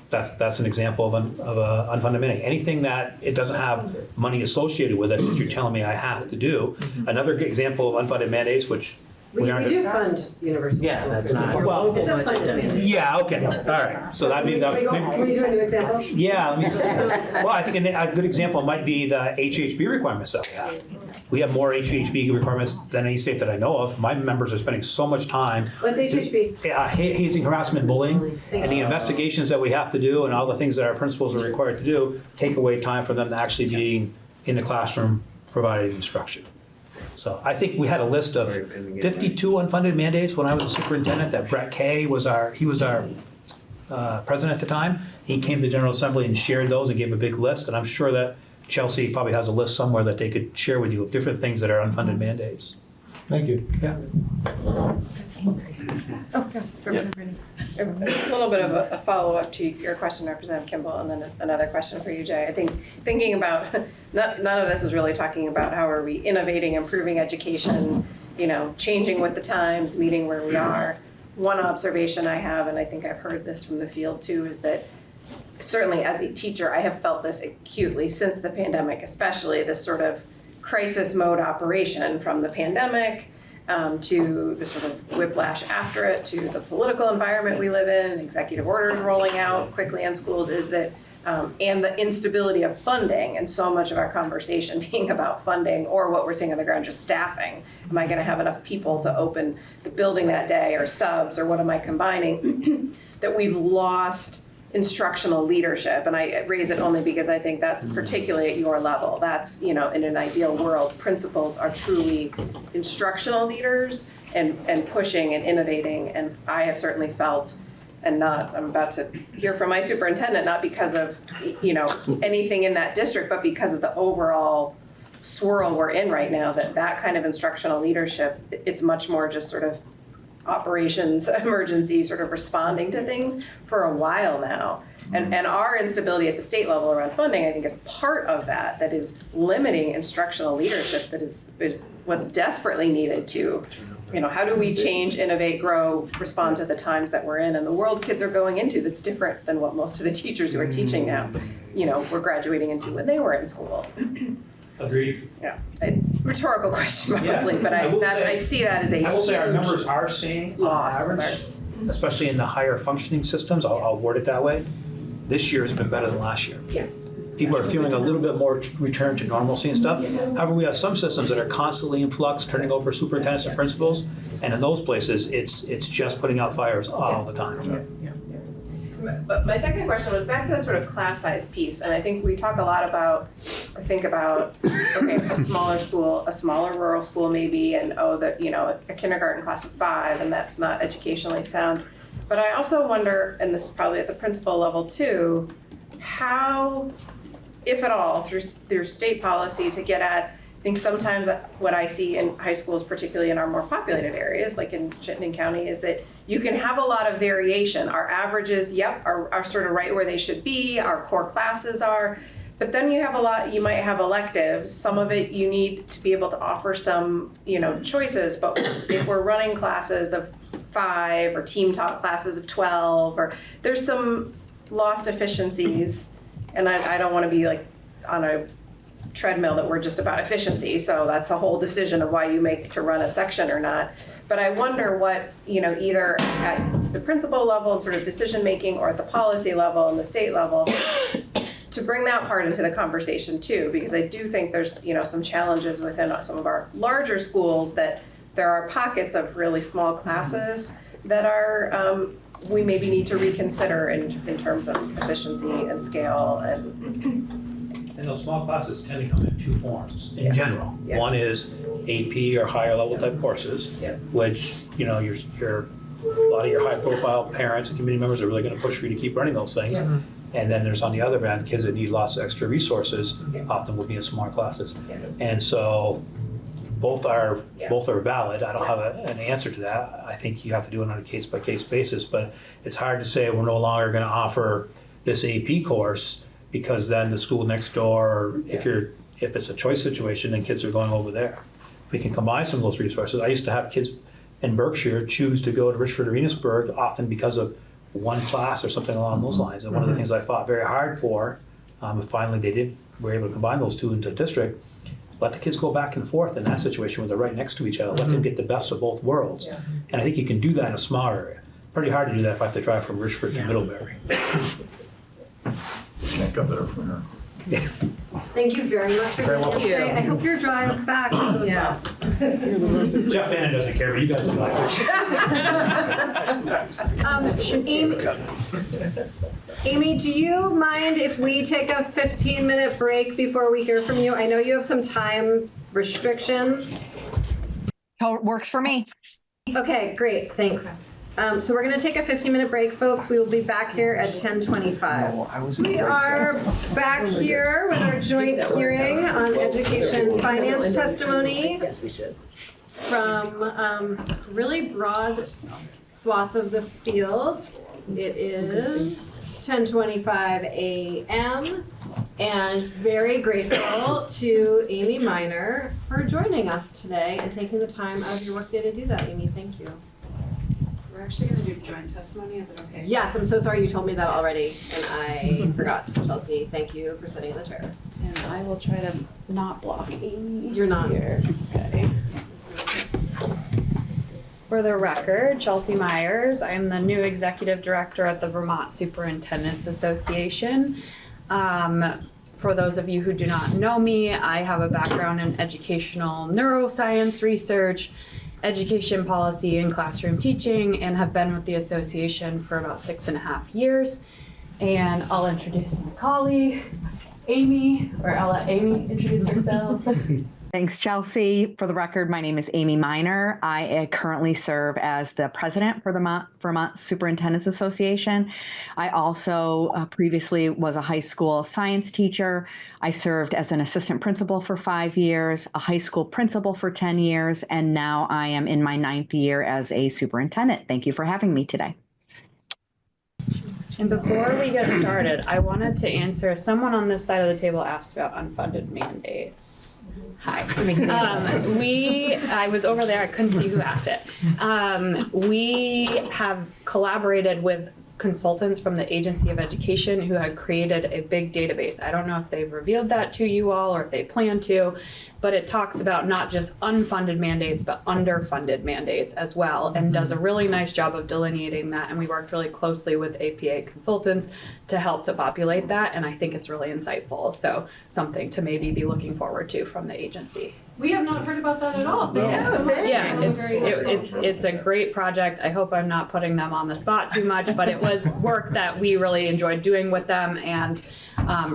That's an example of a unfunded mandate. Anything that it doesn't have money associated with it that you're telling me I have to do. Another good example of unfunded mandates, which We do fund university. Yeah, that's not. Well, It's a funded mandate. yeah, okay, all right. So that means that. Can we do a new example? Yeah, let me see. Well, I think a good example might be the HHB requirements that we have. We have more HHB requirements than any state that I know of. My members are spending so much time. What's HHB? Hazing, harassment, bullying, and the investigations that we have to do and all the things that our principals are required to do take away time for them to actually be in the classroom providing instruction. So I think we had a list of 52 unfunded mandates when I was a superintendent. That Brett Kay was our president at the time. He came to the General Assembly and shared those and gave a big list. And I'm sure that Chelsea probably has a list somewhere that they could share with you of different things that are unfunded mandates. Thank you. Yeah. A little bit of a follow-up to your question, Representative Kimball, and then another question for you, Jay. I think thinking about, none of this is really talking about how are we innovating, improving education, changing with the times, meeting where we are. One observation I have, and I think I've heard this from the field too, is that certainly as a teacher, I have felt this acutely since the pandemic, especially this sort of crisis mode operation from the pandemic to the sort of whiplash after it, to the political environment we live in, executive orders rolling out quickly in schools, is that, and the instability of funding, and so much of our conversation being about funding, or what we're seeing on the ground, just staffing. Am I gonna have enough people to open the building that day, or subs, or what am I combining? That we've lost instructional leadership, and I raise it only because I think that's particularly at your level. That's, in an ideal world, principals are truly instructional leaders and pushing and innovating, and I have certainly felt, and I'm about to hear from my superintendent, not because of, anything in that district, but because of the overall swirl we're in right now, that kind of instructional leadership, it's much more just sort of operations, emergency, sort of responding to things for a while now. And our instability at the state level around funding, I think, is part of that is limiting instructional leadership that is what's desperately needed to, how do we change, innovate, grow, respond to the times that we're in and the world kids are going into that's different than what most of the teachers who are teaching now, were graduating into when they were in school. Agreed. Yeah, a rhetorical question mostly, but I see that as a I will say our huge numbers are seeing on loss. average, especially in the higher functioning systems, I'll word it that way, this year has been better than last year. Yeah. People are feeling a little bit more return to normalcy and stuff. However, we have some systems that are constantly in flux, turning over superintendents and principals, and in those places, it's just putting out fires all the time. But my second question was back to the sort of class size piece, and I think we talk a lot about, or think about, okay, a smaller school, a smaller rural school maybe, and a kindergarten class of 5, and that's not educationally sound. But I also wonder, and this is probably at the principal level too, how, if at all, through state policy to get at, I think sometimes what I see in high schools, particularly in our more populated areas, like in Chittenden County, is that you can have a lot of variation. Our averages, are sort of right where they should be, our core classes are, but then you might have electives. Some of it you need to be able to offer some, choices, but if we're running classes of 5 or team talk classes of 12, or there's some lost efficiencies, and I don't want to be like on a treadmill that we're just about efficiency, so that's the whole decision of why you make to run a section or not. But I wonder what, either at the principal level and sort of decision making, or at the policy level and the state level, to bring that part into the conversation too, because I do think there's, some challenges within some of our larger schools, that there are pockets of really small classes that are we maybe need to reconsider in terms of efficiency and scale And those small classes tend to come in two forms in general. Yeah. One is AP or higher level type courses, Yeah. which, you know, your a lot of your high profile parents and community members are really going to push for you to keep running those things. Yeah. And then there's on the other end, kids that need lots of extra resources, often will be in smaller classes. Yeah. And so both are Yeah. valid. I don't have an answer to that. I think you have to do it on a case by case basis, but it's hard to say we're no longer going to offer this AP course because then the school next door, if it's a choice situation, then kids are going over there. We can combine some of those resources. I used to have kids in Berkshire choose to go to Richford or Enosburg often because of one class or something along those lines. And one of the things I fought very hard for, and finally were able to combine those two into a district, let the kids go back and forth in that situation where they're right next to each other. Let them get the best of both worlds. Yeah. And I think you can do that in a smaller area. Pretty hard to do that if I have to drive from Richford to Middlebury. Can't go there from here. Thank you very much for Very joining us welcome. today. I hope your drive back goes well. Jeff Annan doesn't care, but you guys do like Amy, do you mind if we take a 15-minute break before we hear from you? I know you have some time restrictions. Works for me. Okay, great, thanks. So we're gonna take a 15-minute break, folks. We will be back here at 10:25. We are back here with our joint hearing on education finance testimony. Yes, we should. From really broad swath of the field. It is 10:25 a.m. and very grateful to Amy Miner for joining us today and taking the time out of your workday to do that. Amy, thank you. We're actually going to do joint testimony. Is it okay? Yes, I'm so sorry you told me that already and I forgot. Chelsea, thank you for sitting in the chair. And I will try to not block Amy. You're not. Here. Okay. For the record, Chelsea Myers. I am the new executive director at the Vermont Superintendents Association. For those of you who do not know me, I have a background in educational neuroscience research, education policy, and classroom teaching, and have been with the association for about 6.5 years. And I'll introduce my colleague, Amy, or I'll let Amy introduce herself. Thanks, Chelsea. For the record, my name is Amy Miner. I currently serve as the president for the Vermont Superintendents Association. I also previously was a high school science teacher. I served as an assistant principal for 5 years, a high school principal for 10 years, and now I am in my 9th year as a superintendent. Thank you for having me today. And before we get started, I wanted to answer, someone on this side of the table asked about unfunded mandates. Hi. I was over there, I couldn't see who asked it. We have collaborated with consultants from the Agency of Education who had created a big database. I don't know if they've revealed that to you all or if they plan to, but it talks about not just unfunded mandates, but underfunded mandates as well, and does a really nice job of delineating that. And we worked really closely with APA consultants to help to populate that, and I think it's really insightful. So something to maybe be looking forward to from the agency. We have not heard about that at all. Thank you so much. Yeah, it's a great project. I hope I'm not putting them on the spot too much, but it was work that we really enjoyed doing with them, and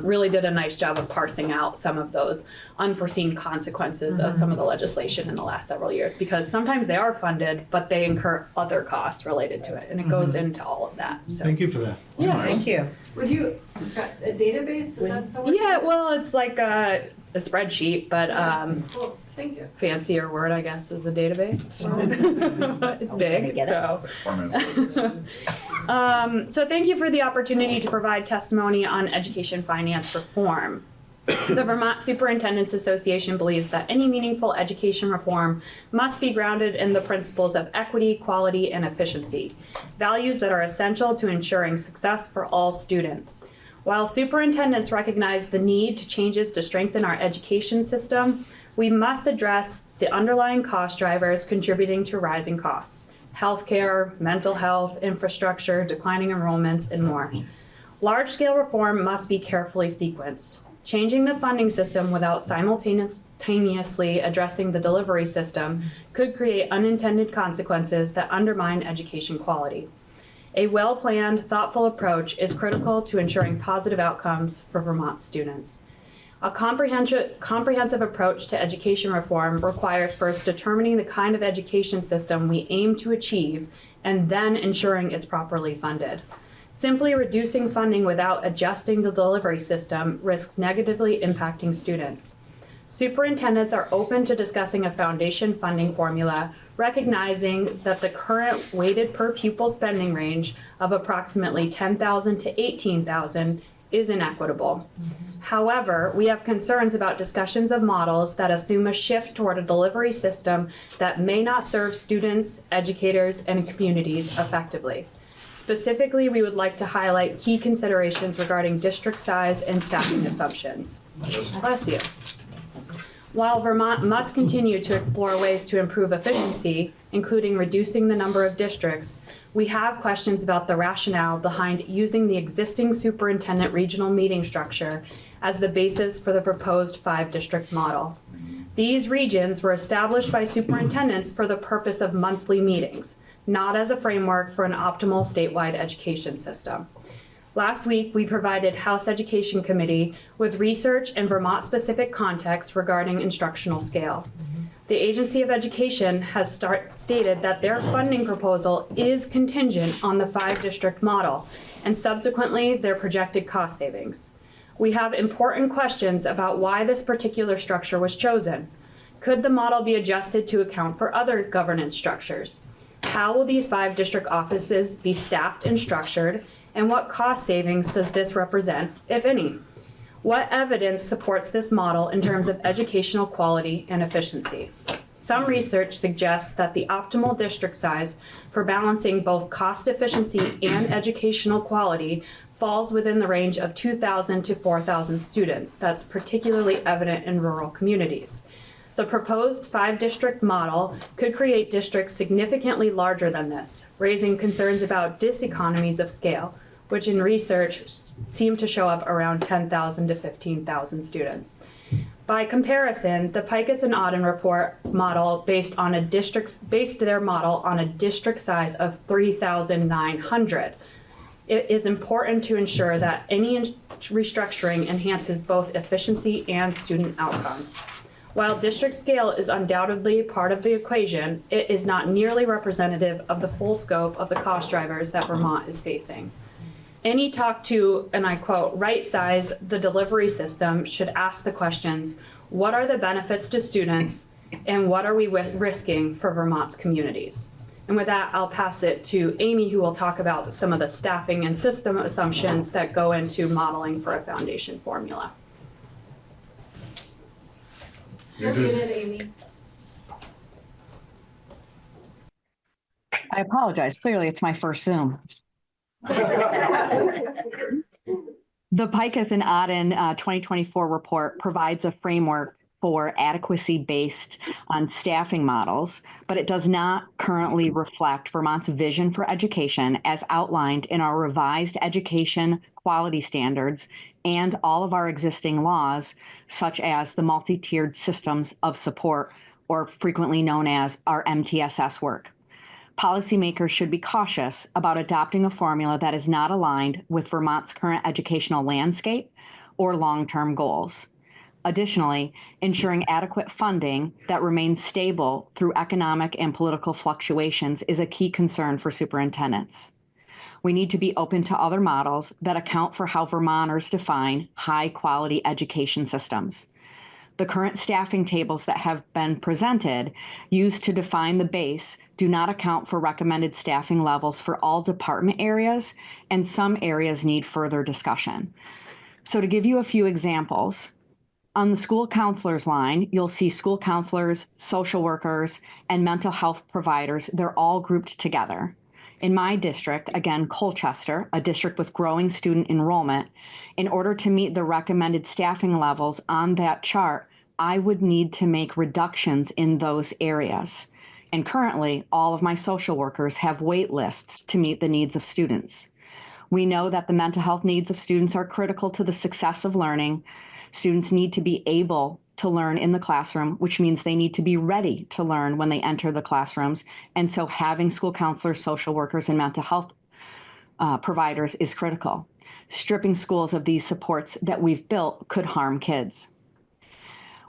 really did a nice job of parsing out some of those unforeseen consequences of some of the legislation in the last several years, because sometimes they are funded, but they incur other costs related to it, and it goes into all of that. So. Thank you for that. Yeah, thank you. Would you, a database, is that the word? Yeah, well, it's like a spreadsheet, but Cool, thank you. fancier word, I guess, is a database. It's big, so. So thank you for the opportunity to provide testimony on education finance reform. The Vermont Superintendents Association believes that any meaningful education reform must be grounded in the principles of equity, quality, and efficiency, values that are essential to ensuring success for all students. While superintendents recognize the need to changes to strengthen our education system, we must address the underlying cost drivers contributing to rising costs: healthcare, mental health, infrastructure, declining enrollments, and more. Large-scale reform must be carefully sequenced. Changing the funding system without simultaneously addressing the delivery system could create unintended consequences that undermine education quality. A well-planned, thoughtful approach is critical to ensuring positive outcomes for Vermont students. A comprehensive approach to education reform requires first determining the kind of education system we aim to achieve and then ensuring it's properly funded. Simply reducing funding without adjusting the delivery system risks negatively impacting students. Superintendents are open to discussing a foundation funding formula, recognizing that the current weighted per pupil spending range of approximately $10,000 to $18,000 is inequitable. However, we have concerns about discussions of models that assume a shift toward a delivery system that may not serve students, educators, and communities effectively. Specifically, we would like to highlight key considerations regarding district size and staffing assumptions. Bless you. While Vermont must continue to explore ways to improve efficiency, including reducing the number of districts, we have questions about the rationale behind using the existing superintendent regional meeting structure as the basis for the proposed 5-district model. These regions were established by superintendents for the purpose of monthly meetings, not as a framework for an optimal statewide education system. Last week, we provided House Education Committee with research and Vermont-specific context regarding instructional scale. The Agency of Education has stated that their funding proposal is contingent on the 5-district model and subsequently their projected cost savings. We have important questions about why this particular structure was chosen. Could the model be adjusted to account for other governance structures? How will these 5-district offices be staffed and structured? And what cost savings does this represent, if any? What evidence supports this model in terms of educational quality and efficiency? Some research suggests that the optimal district size for balancing both cost efficiency and educational quality falls within the range of 2,000 to 4,000 students. That's particularly evident in rural communities. The proposed 5-district model could create districts significantly larger than this, raising concerns about diseconomies of scale, which in research seem to show up around 10,000 to 15,000 students. By comparison, the Pikus and Auden report model based their model on a district size of 3,900. It is important to ensure that any restructuring enhances both efficiency and student outcomes. While district scale is undoubtedly part of the equation, it is not nearly representative of the full scope of the cost drivers that Vermont is facing. Any talk to, and I quote, right size the delivery system should ask the questions, what are the benefits to students and what are we risking for Vermont's communities? And with that, I'll pass it to Amy, who will talk about some of the staffing and system assumptions that go into modeling for a foundation formula. You're muted, Amy. I apologize. Clearly, it's my first Zoom. The Pikus and Auden 2024 report provides a framework for adequacy based on staffing models, but it does not currently reflect Vermont's vision for education as outlined in our revised education quality standards and all of our existing laws, such as the multi-tiered systems of support, or frequently known as our MTSS work. Policymakers should be cautious about adopting a formula that is not aligned with Vermont's current educational landscape or long-term goals. Additionally, ensuring adequate funding that remains stable through economic and political fluctuations is a key concern for superintendents. We need to be open to other models that account for how Vermonters define high-quality education systems. The current staffing tables that have been presented, used to define the base, do not account for recommended staffing levels for all department areas, and some areas need further discussion. So to give you a few examples, on the school counselors line, you'll see school counselors, social workers, and mental health providers. They're all grouped together. In my district, again, Colchester, a district with growing student enrollment, in order to meet the recommended staffing levels on that chart, I would need to make reductions in those areas. And currently, all of my social workers have wait lists to meet the needs of students. We know that the mental health needs of students are critical to the success of learning. Students need to be able to learn in the classroom, which means they need to be ready to learn when they enter the classrooms. And so having school counselors, social workers, and mental health providers is critical. Stripping schools of these supports that we've built could harm kids.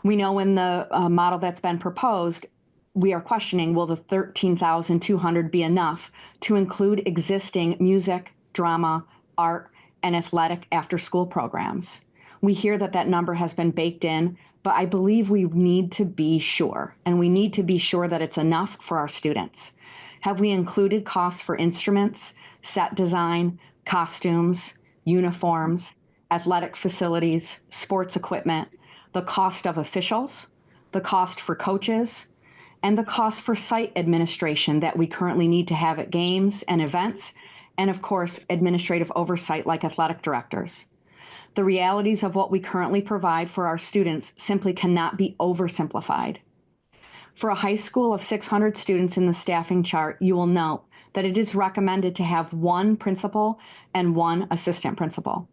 We know in the model that's been proposed, we are questioning, will the $13,200 be enough to include existing music, drama, art, and athletic after-school programs? We hear that that number has been baked in, but I believe we need to be sure, and we need to be sure that it's enough for our students. Have we included costs for instruments, set design, costumes, uniforms, athletic facilities, sports equipment, the cost of officials, the cost for coaches, and the cost for site administration that we currently need to have at games and events, and of course, administrative oversight like athletic directors. The realities of what we currently provide for our students simply cannot be oversimplified. For a high school of 600 students in the staffing chart, you will note that it is recommended to have one principal and one assistant principal.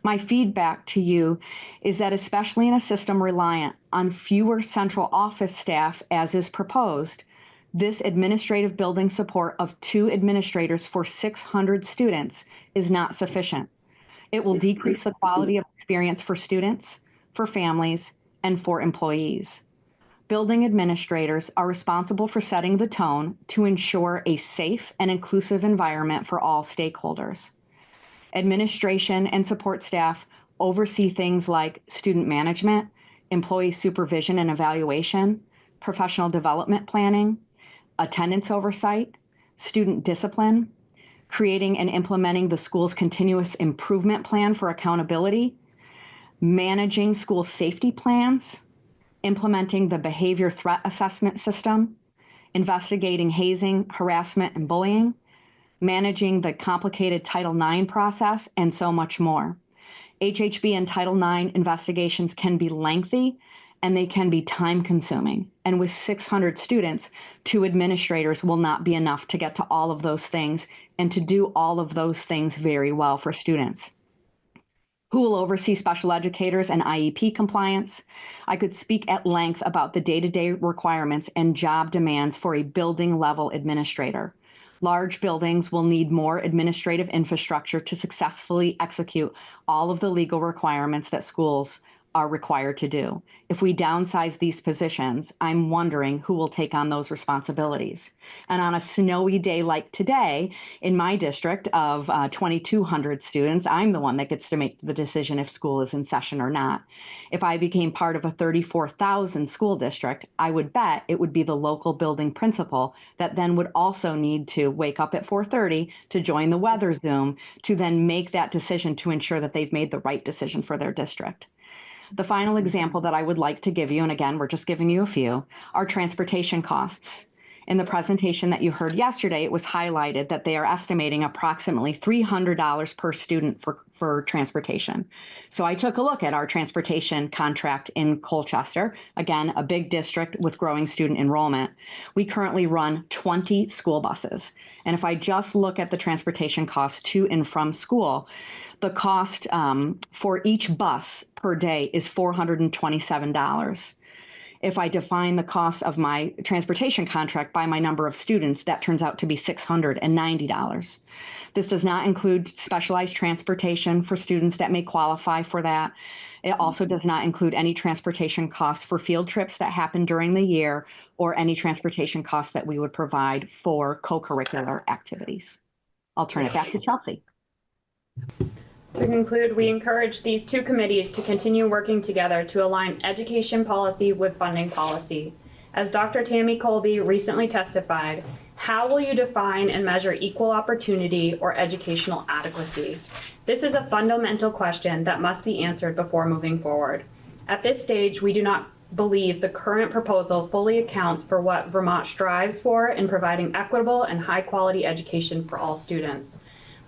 My feedback to you is that especially in a system reliant on fewer central office staff as is proposed, this administrative building support of 2 administrators for 600 students is not sufficient. It will decrease the quality of experience for students, for families, and for employees. Building administrators are responsible for setting the tone to ensure a safe and inclusive environment for all stakeholders. Administration and support staff oversee things like student management, employee supervision and evaluation, professional development planning, attendance oversight, student discipline, creating and implementing the school's continuous improvement plan for accountability, managing school safety plans, implementing the behavior threat assessment system, investigating hazing, harassment, and bullying, managing the complicated Title IX process, and so much more. HHB and Title IX investigations can be lengthy and they can be time-consuming. And with 600 students, 2 administrators will not be enough to get to all of those things and to do all of those things very well for students. Who will oversee special educators and IEP compliance? I could speak at length about the day-to-day requirements and job demands for a building-level administrator. Large buildings will need more administrative infrastructure to successfully execute all of the legal requirements that schools are required to do. If we downsize these positions, I'm wondering who will take on those responsibilities. And on a snowy day like today, in my district of 2,200 students, I'm the one that gets to make the decision if school is in session or not. If I became part of a 34,000 school district, I would bet it would be the local building principal that then would also need to wake up at 4:30 to join the weather Zoom to then make that decision to ensure that they've made the right decision for their district. The final example that I would like to give you, and again, we're just giving you a few, are transportation costs. In the presentation that you heard yesterday, it was highlighted that they are estimating approximately $300 per student for transportation. So I took a look at our transportation contract in Colchester, again, a big district with growing student enrollment. We currently run 20 school buses. And if I just look at the transportation costs to and from school, the cost for each bus per day is $427. If I define the cost of my transportation contract by my number of students, that turns out to be $690. This does not include specialized transportation for students that may qualify for that. It also does not include any transportation costs for field trips that happen during the year or any transportation costs that we would provide for co-curricular activities. I'll turn it back to Chelsea. To conclude, we encourage these 2 committees to continue working together to align education policy with funding policy. As Dr. Tammy Colby recently testified, how will you define and measure equal opportunity or educational adequacy? This is a fundamental question that must be answered before moving forward. At this stage, we do not believe the current proposal fully accounts for what Vermont strives for in providing equitable and high-quality education for all students.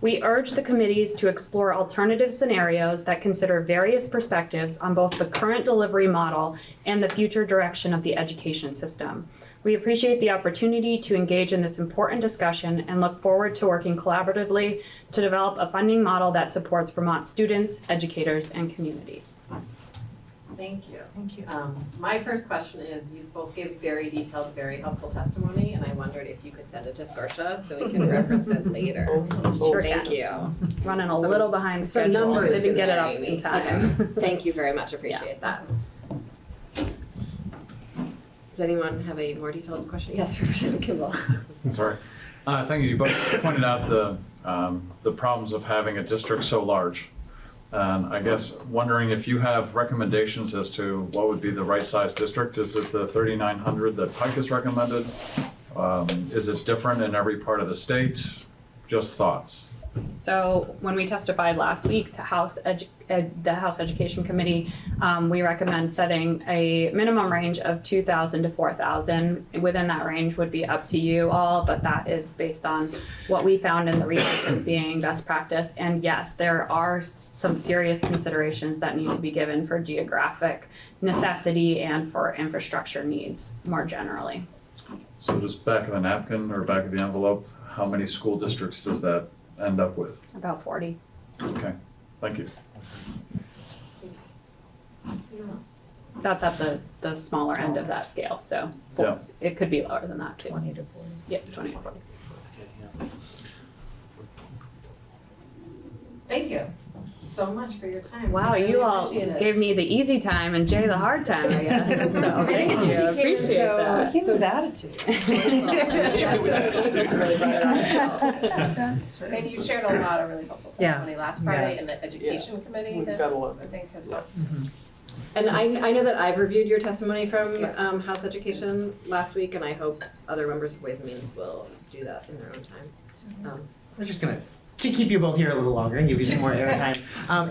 We urge the committees to explore alternative scenarios that consider various perspectives on both the current delivery model and the future direction of the education system. We appreciate the opportunity to engage in this important discussion and look forward to working collaboratively to develop a funding model that supports Vermont students, educators, and communities. Thank you. Thank you. My first question is, you both gave very detailed, very helpful testimony, and I wondered if you could send it to Sorsha so we can reference it later. Sure Thank can. you. Running a little behind Some schedule. numbers Didn't in get it there, up Amy. in time. Thank you very much, appreciate that. Does anyone have a more detailed question? Yes, Representative Kimball. Sorry. Thank you. You both pointed out the problems of having a district so large. And I guess wondering if you have recommendations as to what would be the right size district. Is it the 3,900 that Pike has recommended? Is it different in every part of the state? Just thoughts. So when we testified last week to the House Education Committee, we recommend setting a minimum range of 2,000 to 4,000. Within that range would be up to you all, but that is based on what we found in the research as being best practice. And yes, there are some serious considerations that need to be given for geographic necessity and for infrastructure needs more generally. So just back of the napkin or back of the envelope, how many school districts does that end up with? About 40. Okay, thank you. That's at the smaller end of that scale, so Yeah. it could be lower than that too. 20 to 40. Yep, 20 to 40. Thank you so much for your time. Wow, Really you all appreciate it. gave me the easy time and Jay the hard time, I guess. So thank you, I appreciate that. Came with attitude. And you shared a lot of really helpful testimony last Friday Yes. in the education committee that I think has helped. And I know that I've reviewed your testimony from House Education last week, and I hope other members of Ways and Means will do that in their own time. We're just gonna to keep you both here a little longer and give you some more airtime.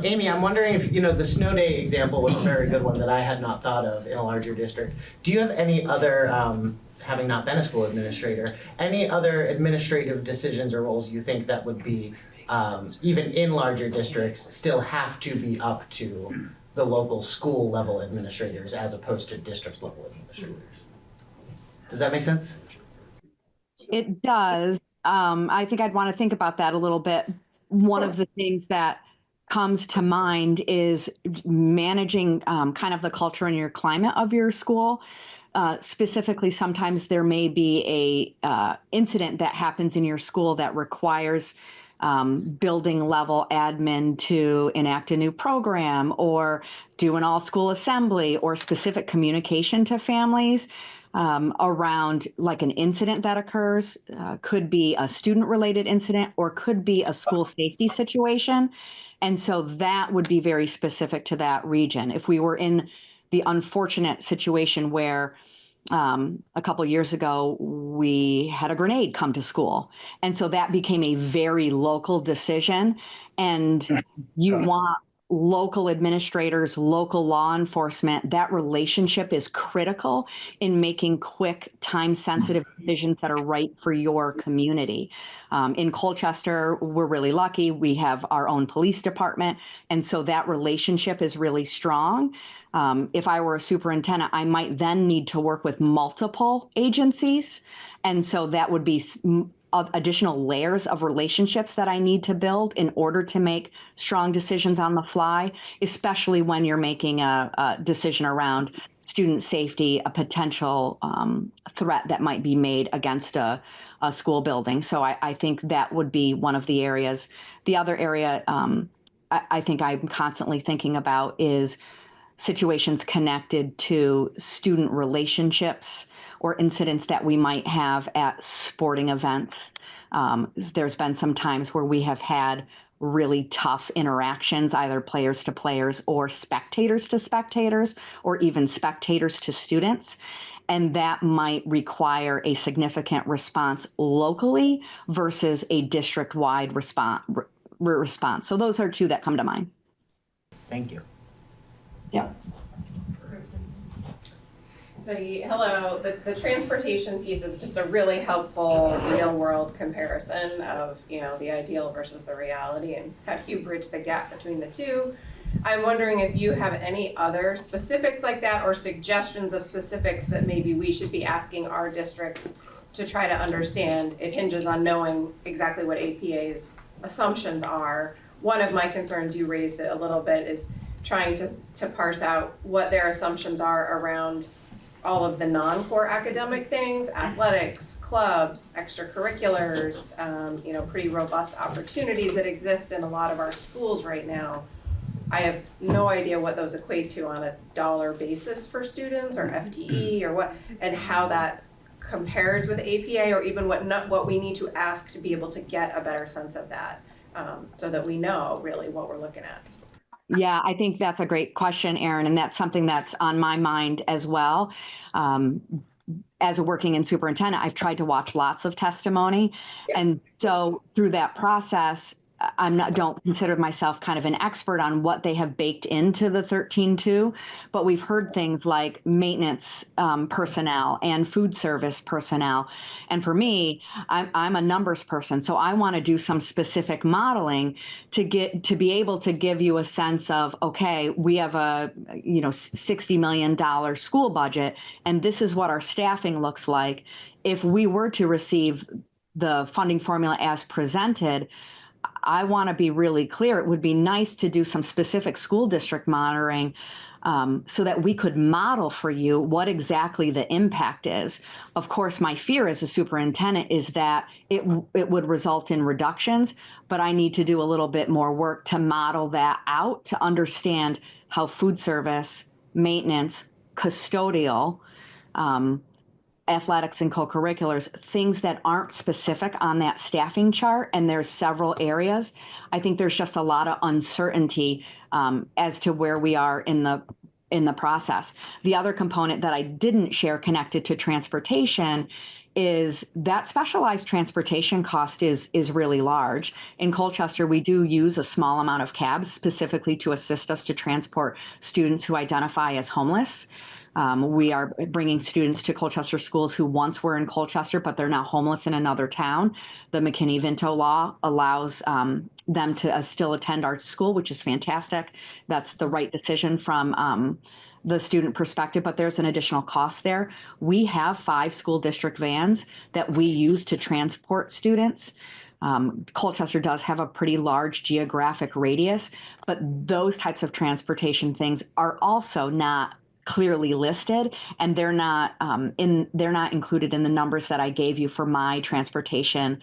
Amy, I'm wondering if, the snow day example was a very good one that I had not thought of in a larger district. Do you have any other, having not been a school administrator, any other administrative decisions or roles you think that would be, even in larger districts, still have to be up to the local school level administrators as opposed to district level administrators? Does that make sense? It does. I think I'd want to think about that a little bit. One of the things that comes to mind is managing kind of the culture and your climate of your school. Specifically, sometimes there may be a incident that happens in your school that requires building level admin to enact a new program or do an all school assembly or specific communication to families. Around like an incident that occurs, could be a student related incident or could be a school safety situation. And so that would be very specific to that region. If we were in the unfortunate situation where a couple of years ago, we had a grenade come to school. And so that became a very local decision. And you want local administrators, local law enforcement, that relationship is critical in making quick, time-sensitive decisions that are right for your community. In Colchester, we're really lucky. We have our own police department, and so that relationship is really strong. If I were a superintendent, I might then need to work with multiple agencies, and so that would be additional layers of relationships that I need to build in order to make strong decisions on the fly, especially when you're making a decision around student safety, a potential threat that might be made against a school building. So I think that would be one of the areas. The other area I think I'm constantly thinking about is situations connected to student relationships or incidents that we might have at sporting events. There's been some times where we have had really tough interactions, either players to players or spectators to spectators, or even spectators to students. And that might require a significant response locally versus a district-wide response. So those are two that come to mind. Thank you. Yeah. Hello, the transportation piece is just a really helpful real world comparison of, the ideal versus the reality and how do you bridge the gap between the two. I'm wondering if you have any other specifics like that or suggestions of specifics that maybe we should be asking our districts to try to understand. It hinges on knowing exactly what APA's assumptions are. One of my concerns, you raised it a little bit, is trying to parse out what their assumptions are around all of the non-core academic things, athletics, clubs, extracurriculars, pretty robust opportunities that exist in a lot of our schools right now. I have no idea what those equate to on a dollar basis for students or FTE or what, and how that compares with APA, or even what we need to ask to be able to get a better sense of that, so that we know really what we're looking at. Yeah, I think that's a great question, Erin, and that's something that's on my mind as well. As a working in superintendent, I've tried to watch lots of testimony, and so through that process, don't consider myself kind of an expert on what they have baked into the 13.2, but we've heard things like maintenance personnel and food service personnel. And for me, I'm a numbers person, so I want to do some specific modeling to be able to give you a sense of, okay, we have a $60 million school budget, and this is what our staffing looks like. If we were to receive the funding formula as presented, I want to be really clear. It would be nice to do some specific school district monitoring so that we could model for you what exactly the impact is. Of course, my fear as a superintendent is that it would result in reductions, but I need to do a little bit more work to model that out to understand how food service, maintenance, custodial, athletics and co-curriculars, things that aren't specific on that staffing chart, and there's several areas. I think there's just a lot of uncertainty as to where we are in the process. The other component that I didn't share connected to transportation is that specialized transportation cost is really large. In Colchester, we do use a small amount of cabs specifically to assist us to transport students who identify as homeless. We are bringing students to Colchester schools who once were in Colchester, but they're now homeless in another town. The McKinney-Vento law allows them to still attend our school, which is fantastic. That's the right decision from the student perspective, but there's an additional cost there. We have 5 school district vans that we use to transport students. Colchester does have a pretty large geographic radius, but those types of transportation things are also not clearly listed, and they're not included in the numbers that I gave you for my transportation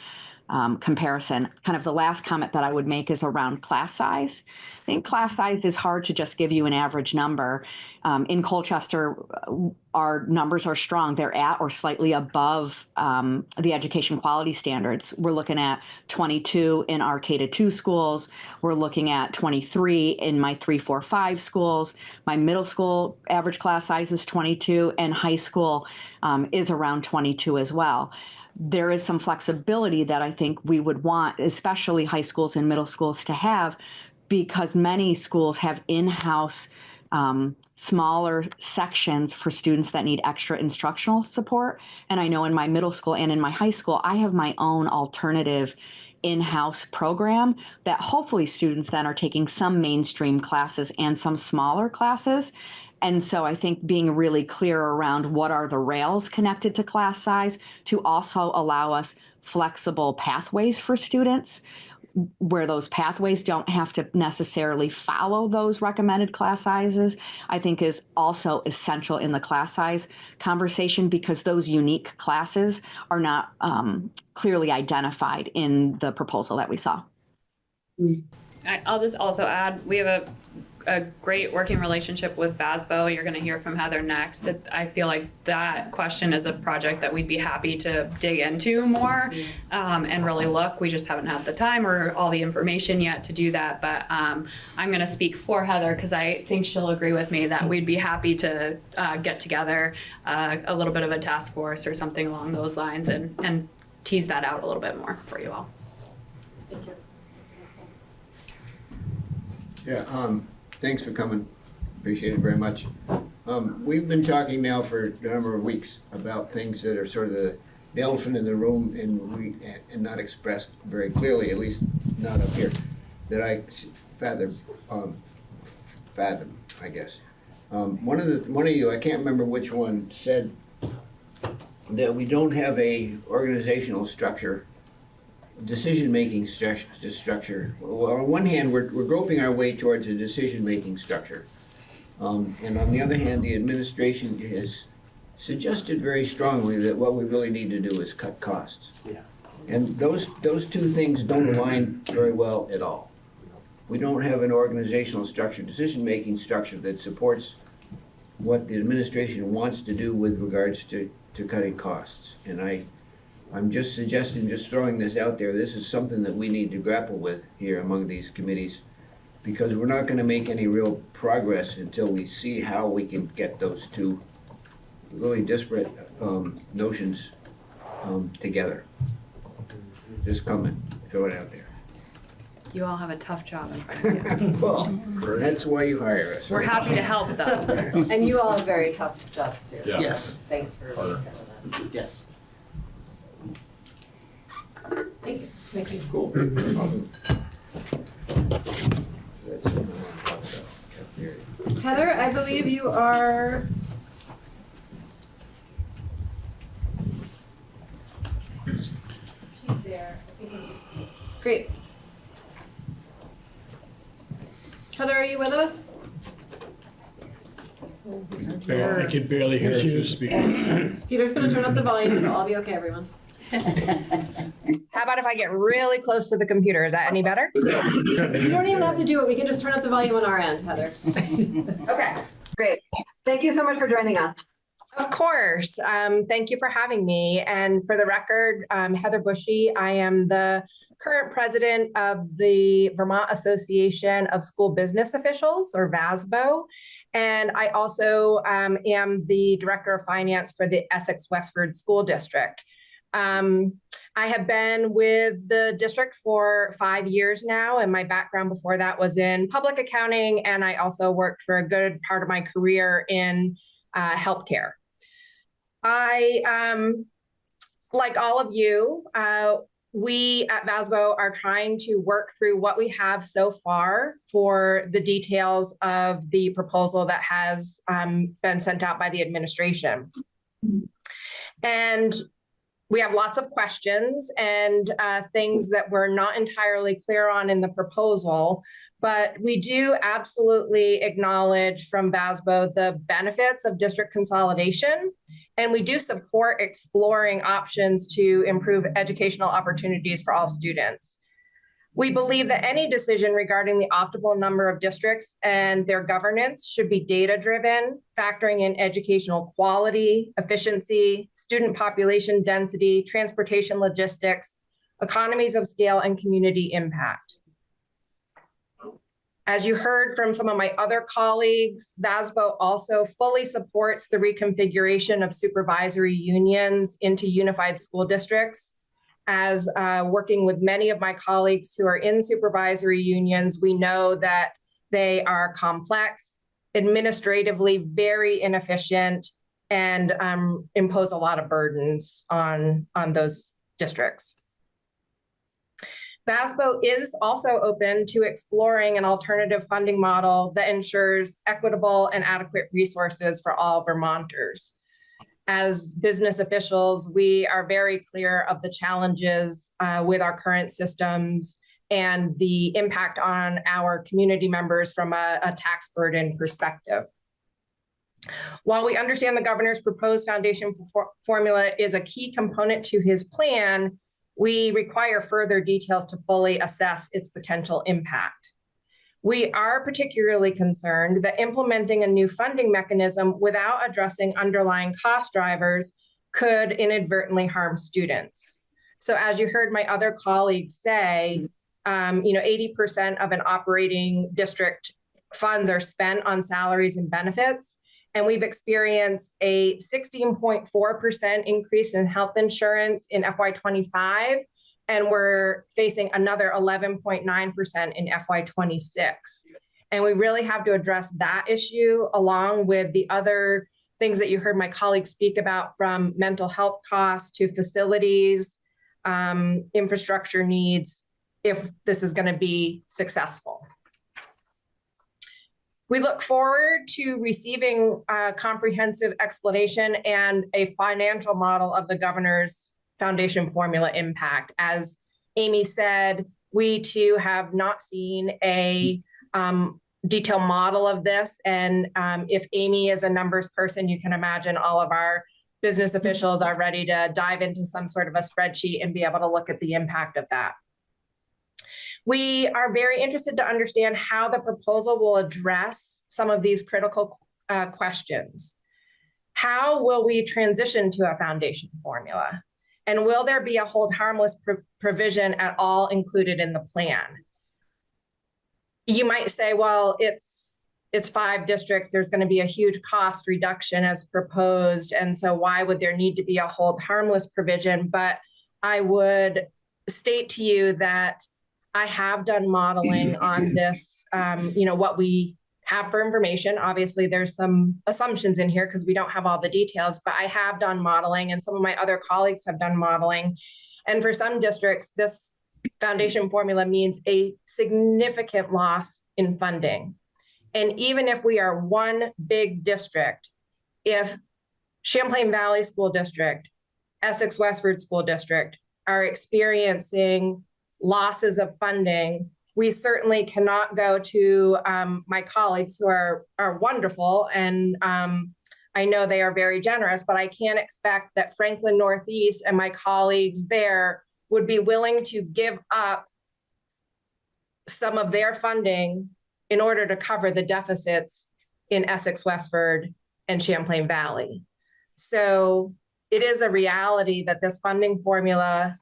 comparison. Kind of the last comment that I would make is around class size. I think class size is hard to just give you an average number. In Colchester, our numbers are strong. They're at or slightly above the education quality standards. We're looking at 22 in our K-2 schools. We're looking at 23 in my 3, 4, 5 schools. My middle school average class size is 22, and high school is around 22 as well. There is some flexibility that I think we would want, especially high schools and middle schools, to have, because many schools have in-house smaller sections for students that need extra instructional support. And I know in my middle school and in my high school, I have my own alternative in-house program that hopefully students then are taking some mainstream classes and some smaller classes. And so I think being really clear around what are the rails connected to class size to also allow us flexible pathways for students, where those pathways don't have to necessarily follow those recommended class sizes, I think is also essential in the class size conversation, because those unique classes are not clearly identified in the proposal that we saw. I'll just also add, we have a great working relationship with VASBO. You're going to hear from Heather next. I feel like that question is a project that we'd be happy to dig into more and really look. We just haven't had the time or all the information yet to do that. But I'm going to speak for Heather because I think she'll agree with me that we'd be happy to get together a little bit of a task force or something along those lines and tease that out a little bit more for you all. Thank you. Yeah, thanks for coming. Appreciate it very much. We've been talking now for a number of weeks about things that are sort of the elephant in the room and not expressed very clearly, at least not up here, that I fathom, I guess. One of you, I can't remember which one, said that we don't have a organizational structure decision-making structure. Well, on one hand, we're groping our way towards a decision-making structure. And on the other hand, the administration has suggested very strongly that what we really need to do is cut costs. Yeah. And those two things don't align very well at all. We don't have an organizational structure, decision-making structure that supports what the administration wants to do with regards to cutting costs. And I'm just suggesting, just throwing this out there, this is something that we need to grapple with here among these committees, because we're not gonna make any real progress until we see how we can get those two really disparate notions together. Just come and throw it out there. You all have a tough job in front of you. Well, that's why you hire us. We're happy to help though. And you all have very tough jobs too. Yeah. Yes. Thanks for being part of that. Yes. Thank you. Thank you. Cool. That's what I want to talk about. Heather, I believe you are. She's there. I think we just speak. Great. Heather, are you with us? I can barely hear if you're speaking. Peter's gonna turn up the volume. It'll all be okay, everyone. How about if I get really close to the computer? Is that any better? You don't even have to do it. We can just turn up the volume on our end, Heather. Okay, Great. Thank you so much for joining us. of course. Thank you for having me. And for the record, Heather Bushy, I am the current president of the Vermont Association of School Business Officials, or VASBO. And I also am the director of finance for the Essex Westford School District. I have been with the district for 5 years now, and my background before that was in public accounting, and I also worked for a good part of my career in healthcare. I, like all of you, we at VASBO are trying to work through what we have so far for the details of the proposal that has been sent out by the administration. And we have lots of questions and things that we're not entirely clear on in the proposal, but we do absolutely acknowledge from VASBO the benefits of district consolidation, and we do support exploring options to improve educational opportunities for all students. We believe that any decision regarding the optimal number of districts and their governance should be data-driven, factoring in educational quality, efficiency, student population density, transportation logistics, economies of scale, and community impact. As you heard from some of my other colleagues, VASBO also fully supports the reconfiguration of supervisory unions into unified school districts. As working with many of my colleagues who are in supervisory unions, we know that they are complex, administratively very inefficient, and impose a lot of burdens on those districts. VASBO is also open to exploring an alternative funding model that ensures equitable and adequate resources for all Vermonters. As business officials, we are very clear of the challenges with our current systems and the impact on our community members from a tax burden perspective. While we understand the governor's proposed foundation formula is a key component to his plan, we require further details to fully assess its potential impact. We are particularly concerned that implementing a new funding mechanism without addressing underlying cost drivers could inadvertently harm students. So as you heard my other colleagues say, 80% of an operating district funds are spent on salaries and benefits. And we've experienced a 16.4% increase in health insurance in FY25. And we're facing another 11.9% in FY26. And we really have to address that issue along with the other things that you heard my colleagues speak about, from mental health costs to facilities, infrastructure needs, if this is going to be successful. We look forward to receiving a comprehensive explanation and a financial model of the governor's foundation formula impact. As Amy said, we too have not seen a detailed model of this. And if Amy is a numbers person, you can imagine all of our business officials are ready to dive into some sort of a spreadsheet and be able to look at the impact of that. We are very interested to understand how the proposal will address some of these critical questions. How will we transition to a foundation formula? And will there be a hold harmless provision at all included in the plan? You might say, well, it's 5 districts. There's going to be a huge cost reduction as proposed. And so why would there need to be a hold harmless provision? But I would state to you that I have done modeling on this, what we have for information. Obviously, there's some assumptions in here because we don't have all the details, but I have done modeling and some of my other colleagues have done modeling. And for some districts, this foundation formula means a significant loss in funding. And even if we are one big district, if Champlain Valley School District, Essex Westford School District are experiencing losses of funding, we certainly cannot go to my colleagues who are wonderful, and I know they are very generous, but I can't expect that Franklin Northeast and my colleagues there would be willing to give up some of their funding in order to cover the deficits in Essex Westford and Champlain Valley. So it is a reality that this funding formula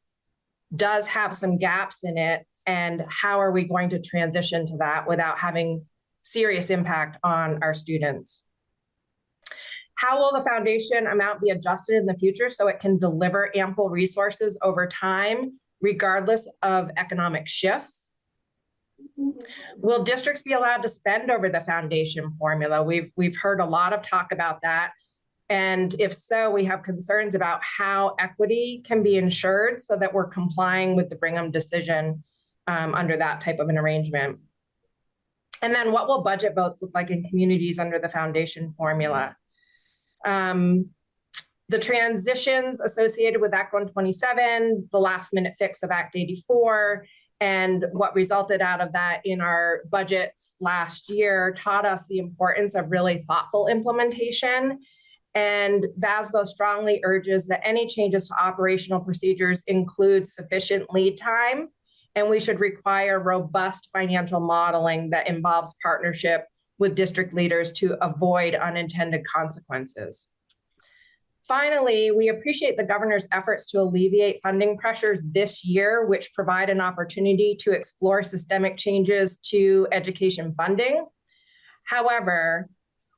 does have some gaps in it. And how are we going to transition to that without having serious impact on our students? How will the foundation amount be adjusted in the future so it can deliver ample resources over time, regardless of economic shifts? Will districts be allowed to spend over the foundation formula? We've heard a lot of talk about that. And if so, we have concerns about how equity can be ensured so that we're complying with the Brigham decision under that type of an arrangement. And then what will budget votes look like in communities under the foundation formula? The transitions associated with Act 127, the last minute fix of Act 84, and what resulted out of that in our budgets last year taught us the importance of really thoughtful implementation. And VASBO strongly urges that any changes to operational procedures include sufficient lead time, and we should require robust financial modeling that involves partnership with district leaders to avoid unintended consequences. Finally, we appreciate the governor's efforts to alleviate funding pressures this year, which provide an opportunity to explore systemic changes to education funding. However,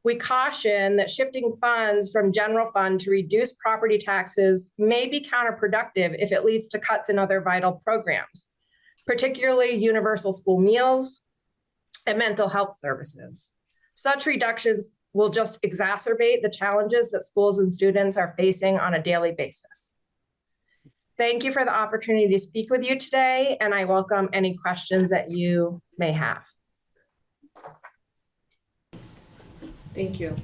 we caution that shifting funds from general fund to reduce property taxes may be counterproductive if it leads to cuts in other vital programs, particularly universal school meals and mental health services. Such reductions will just exacerbate the challenges that schools and students are facing on a daily basis. Thank you for the opportunity to speak with you today, and I welcome any questions that you may have. Thank you.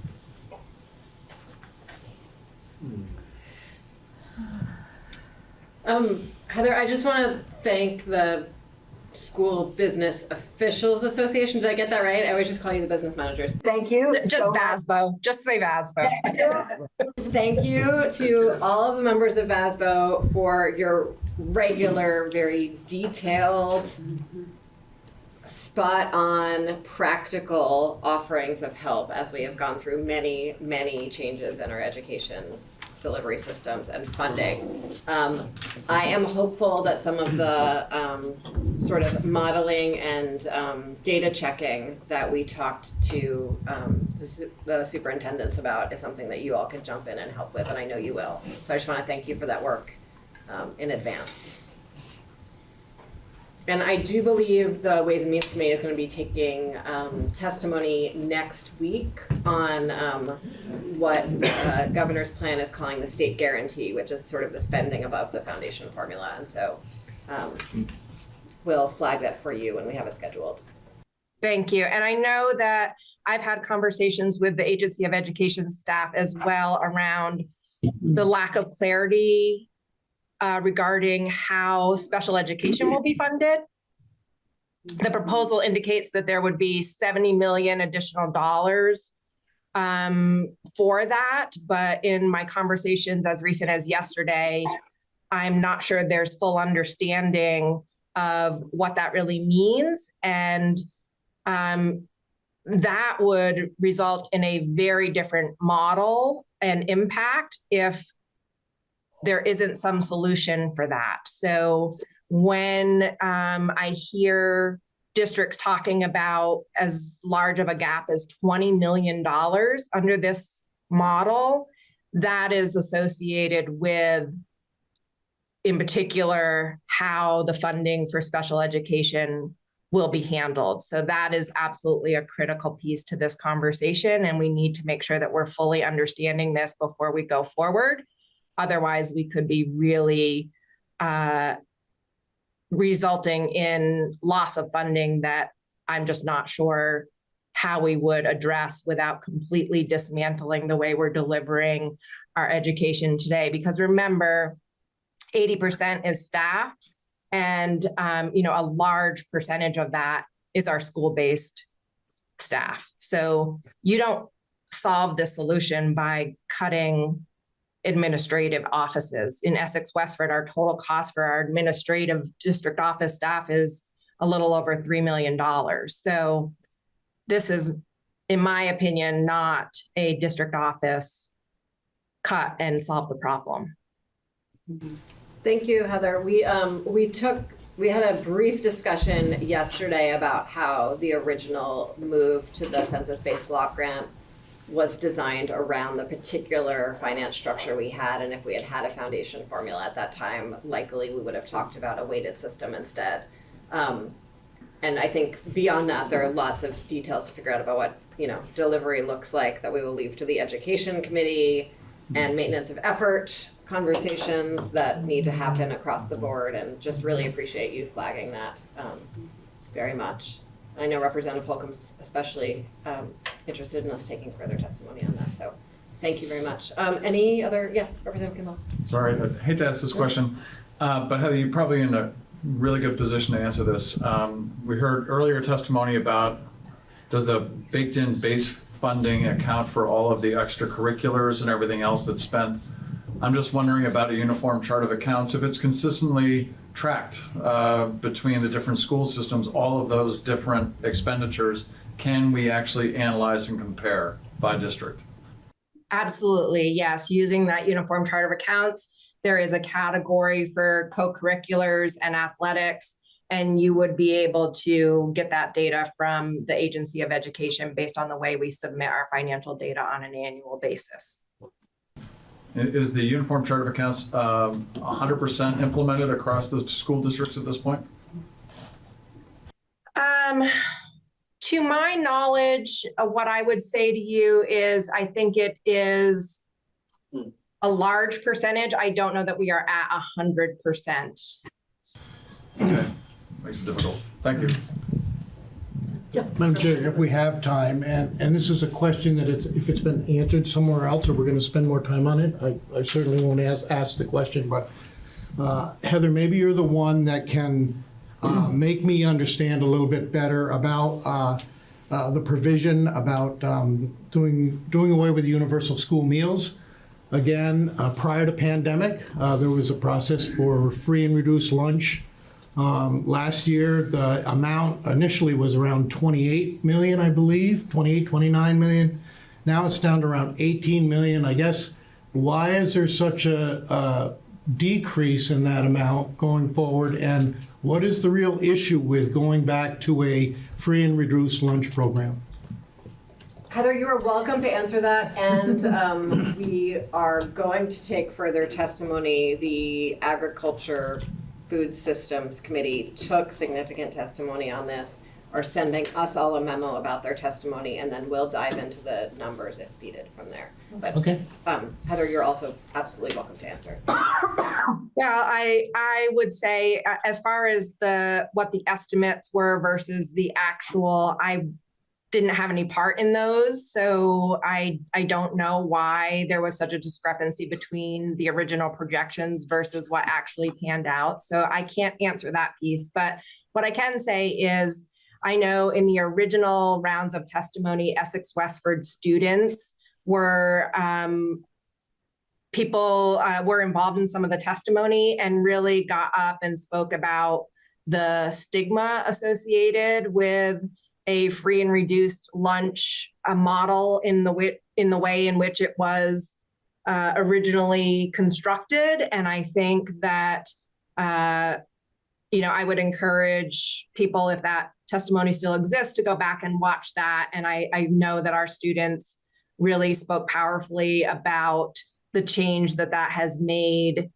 Heather, I just want to thank the School Business Officials Association. Did I get that right? I always just call you the business managers. Thank you. Just VASBO. Just say VASBO. Thank you to all of the members of VASBO for your regular, very detailed, spot on, practical offerings of help as we have gone through many, many changes in our education delivery systems and funding. I am hopeful that some of the sort of modeling and data checking that we talked to the superintendents about is something that you all can jump in and help with, and I know you will. So I just want to thank you for that work in advance. And I do believe the Ways and Means Committee is going to be taking testimony next week on what the governor's plan is calling the state guarantee, which is sort of the spending above the foundation formula. And so we'll flag that for you when we have it scheduled. Thank you. And I know that I've had conversations with the Agency of Education staff as well around the lack of clarity regarding how special education will be funded. The proposal indicates that there would be 70 million additional dollars for that. But in my conversations as recent as yesterday, I'm not sure there's full understanding of what that really means. And that would result in a very different model and impact if there isn't some solution for that. So when I hear districts talking about as large of a gap as $20 million under this model, that is associated with, in particular, how the funding for special education will be handled. So that is absolutely a critical piece to this conversation, and we need to make sure that we're fully understanding this before we go forward. Otherwise, we could be really resulting in loss of funding that I'm just not sure how we would address without completely dismantling the way we're delivering our education today. Because remember, 80% is staff, and a large percentage of that is our school-based staff. So you don't solve this solution by cutting administrative offices. In Essex Westford, our total cost for our administrative district office staff is a little over $3 million. So this is, in my opinion, not a district office cut and solve the problem. Thank you, Heather. We had a brief discussion yesterday about how the original move to the census-based block grant was designed around the particular finance structure we had, and if we had had a foundation formula at that time, likely we would have talked about a weighted system instead. And I think beyond that, there are lots of details to figure out about what delivery looks like that we will leave to the education committee, and maintenance of effort conversations that need to happen across the board, and just really appreciate you flagging that very much. I know Representative Holcomb's especially interested in us taking further testimony on that, so thank you very much. Any other, Representative Kimball. Sorry, I hate to ask this question, but Heather, you're probably in a really good position to answer this. We heard earlier testimony about, does the baked-in base funding account for all of the extracurriculars and everything else that's spent? I'm just wondering about a uniform chart of accounts, if it's consistently tracked between the different school systems, all of those different expenditures, can we actually analyze and compare by district? Absolutely, yes. Using that uniform chart of accounts, there is a category for co-curriculars and athletics, and you would be able to get that data from the Agency of Education based on the way we submit our financial data on an annual basis. Is the uniform chart of accounts 100% implemented across the school districts at this point? To my knowledge, what I would say to you is I think it is a large percentage. I don't know that we are at 100%. Okay, makes it difficult. Thank you. Madam Chair, if we have time, and this is a question that if it's been answered somewhere else, or we're going to spend more time on it, I certainly won't ask the question, but Heather, maybe you're the one that can make me understand a little bit better about the provision about doing away with universal school meals. Again, prior to pandemic, there was a process for free and reduced lunch. Last year, the amount initially was around 28 million, I believe, 28, 29 million. Now it's down to around 18 million. I guess, why is there such a decrease in that amount going forward? And what is the real issue with going back to a free and reduced lunch program? Heather, you are welcome to answer that, and we are going to take further testimony. The Agriculture Food Systems Committee took significant testimony on this, are sending us all a memo about their testimony, and then we'll dive into the numbers if needed from there. But okay. Heather, you're also absolutely welcome to answer. Yeah, I would say as far as what the estimates were versus the actual, didn't have any part in those. So I don't know why there was such a discrepancy between the original projections versus what actually panned out. So I can't answer that piece. But what I can say is I know in the original rounds of testimony, Essex Westford students were people were involved in some of the testimony and really got up and spoke about the stigma associated with a free and reduced lunch model in the way in which it was originally constructed. And I think that, I would encourage people, if that testimony still exists, to go back and watch that. And I know that our students really spoke powerfully about the change that has made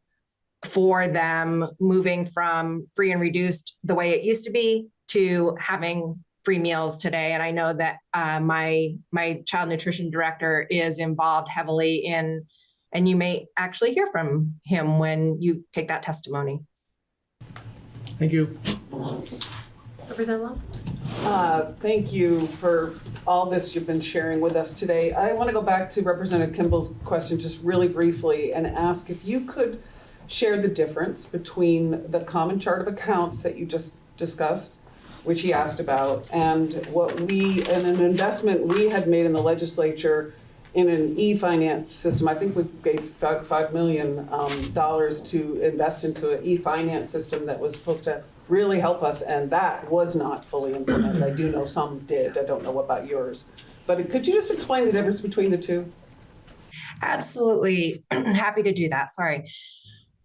for them, moving from free and reduced the way it used to be to having free meals today. And I know that my child nutrition director is involved heavily in, and you may actually hear from him when you take that testimony. Thank you. Representative Long? Thank you for all this you've been sharing with us today. I want to go back to Representative Kimball's question just really briefly and ask if you could share the difference between the common chart of accounts that you just discussed, which he asked about, and an investment we had made in the legislature in an e-finance system. I think we gave $5 million to invest into an e-finance system that was supposed to really help us, and that was not fully implemented. I do know some did. I don't know about yours. But could you just explain the difference between the two? Absolutely. Happy to do that. Sorry.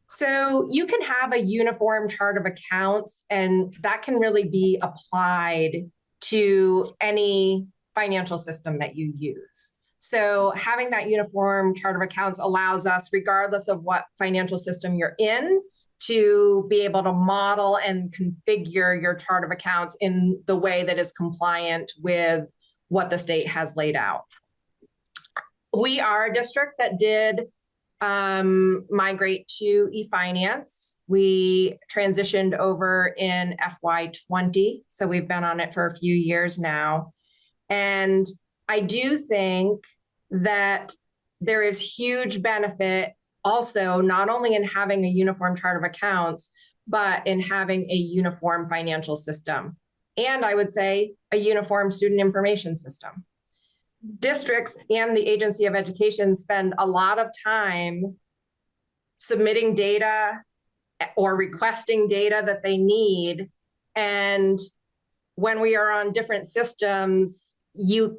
So you can have a uniform chart of accounts, and that can really be applied to any financial system that you use. So having that uniform chart of accounts allows us, regardless of what financial system you're in, to be able to model and configure your chart of accounts in the way that is compliant with what the state has laid out. We are a district that did migrate to e-finance. We transitioned over in FY20, so we've been on it for a few years now. And I do think that there is huge benefit also, not only in having a uniform chart of accounts, but in having a uniform financial system. And I would say a uniform student information system. Districts and the Agency of Education spend a lot of time submitting data or requesting data that they need. And when we are on different systems, the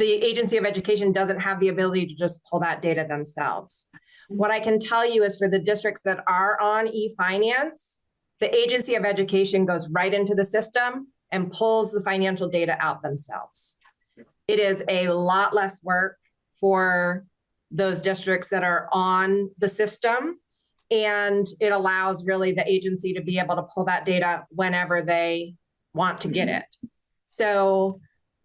Agency of Education doesn't have the ability to just pull that data themselves. What I can tell you is for the districts that are on e-finance, the Agency of Education goes right into the system and pulls the financial data out themselves. It is a lot less work for those districts that are on the system, and it allows really the agency to be able to pull that data whenever they want to get it. So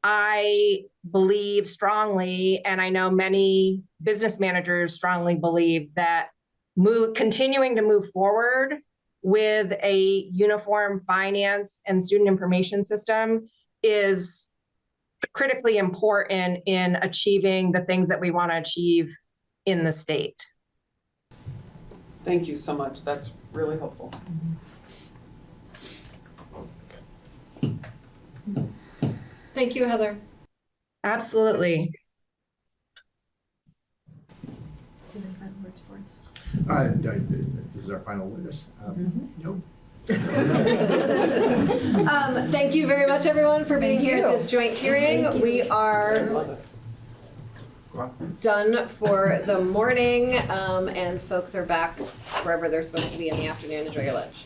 I believe strongly, and I know many business managers strongly believe, that continuing to move forward with a uniform finance and student information system is critically important in achieving the things that we want to achieve in the state. Thank you so much. That's really helpful. Thank you, Heather. Absolutely. This is our final witness. Nope. Thank you very much, everyone, for being here at this joint hearing. We are done for the morning, and folks are back wherever they're supposed to be in the afternoon. Enjoy your lunch.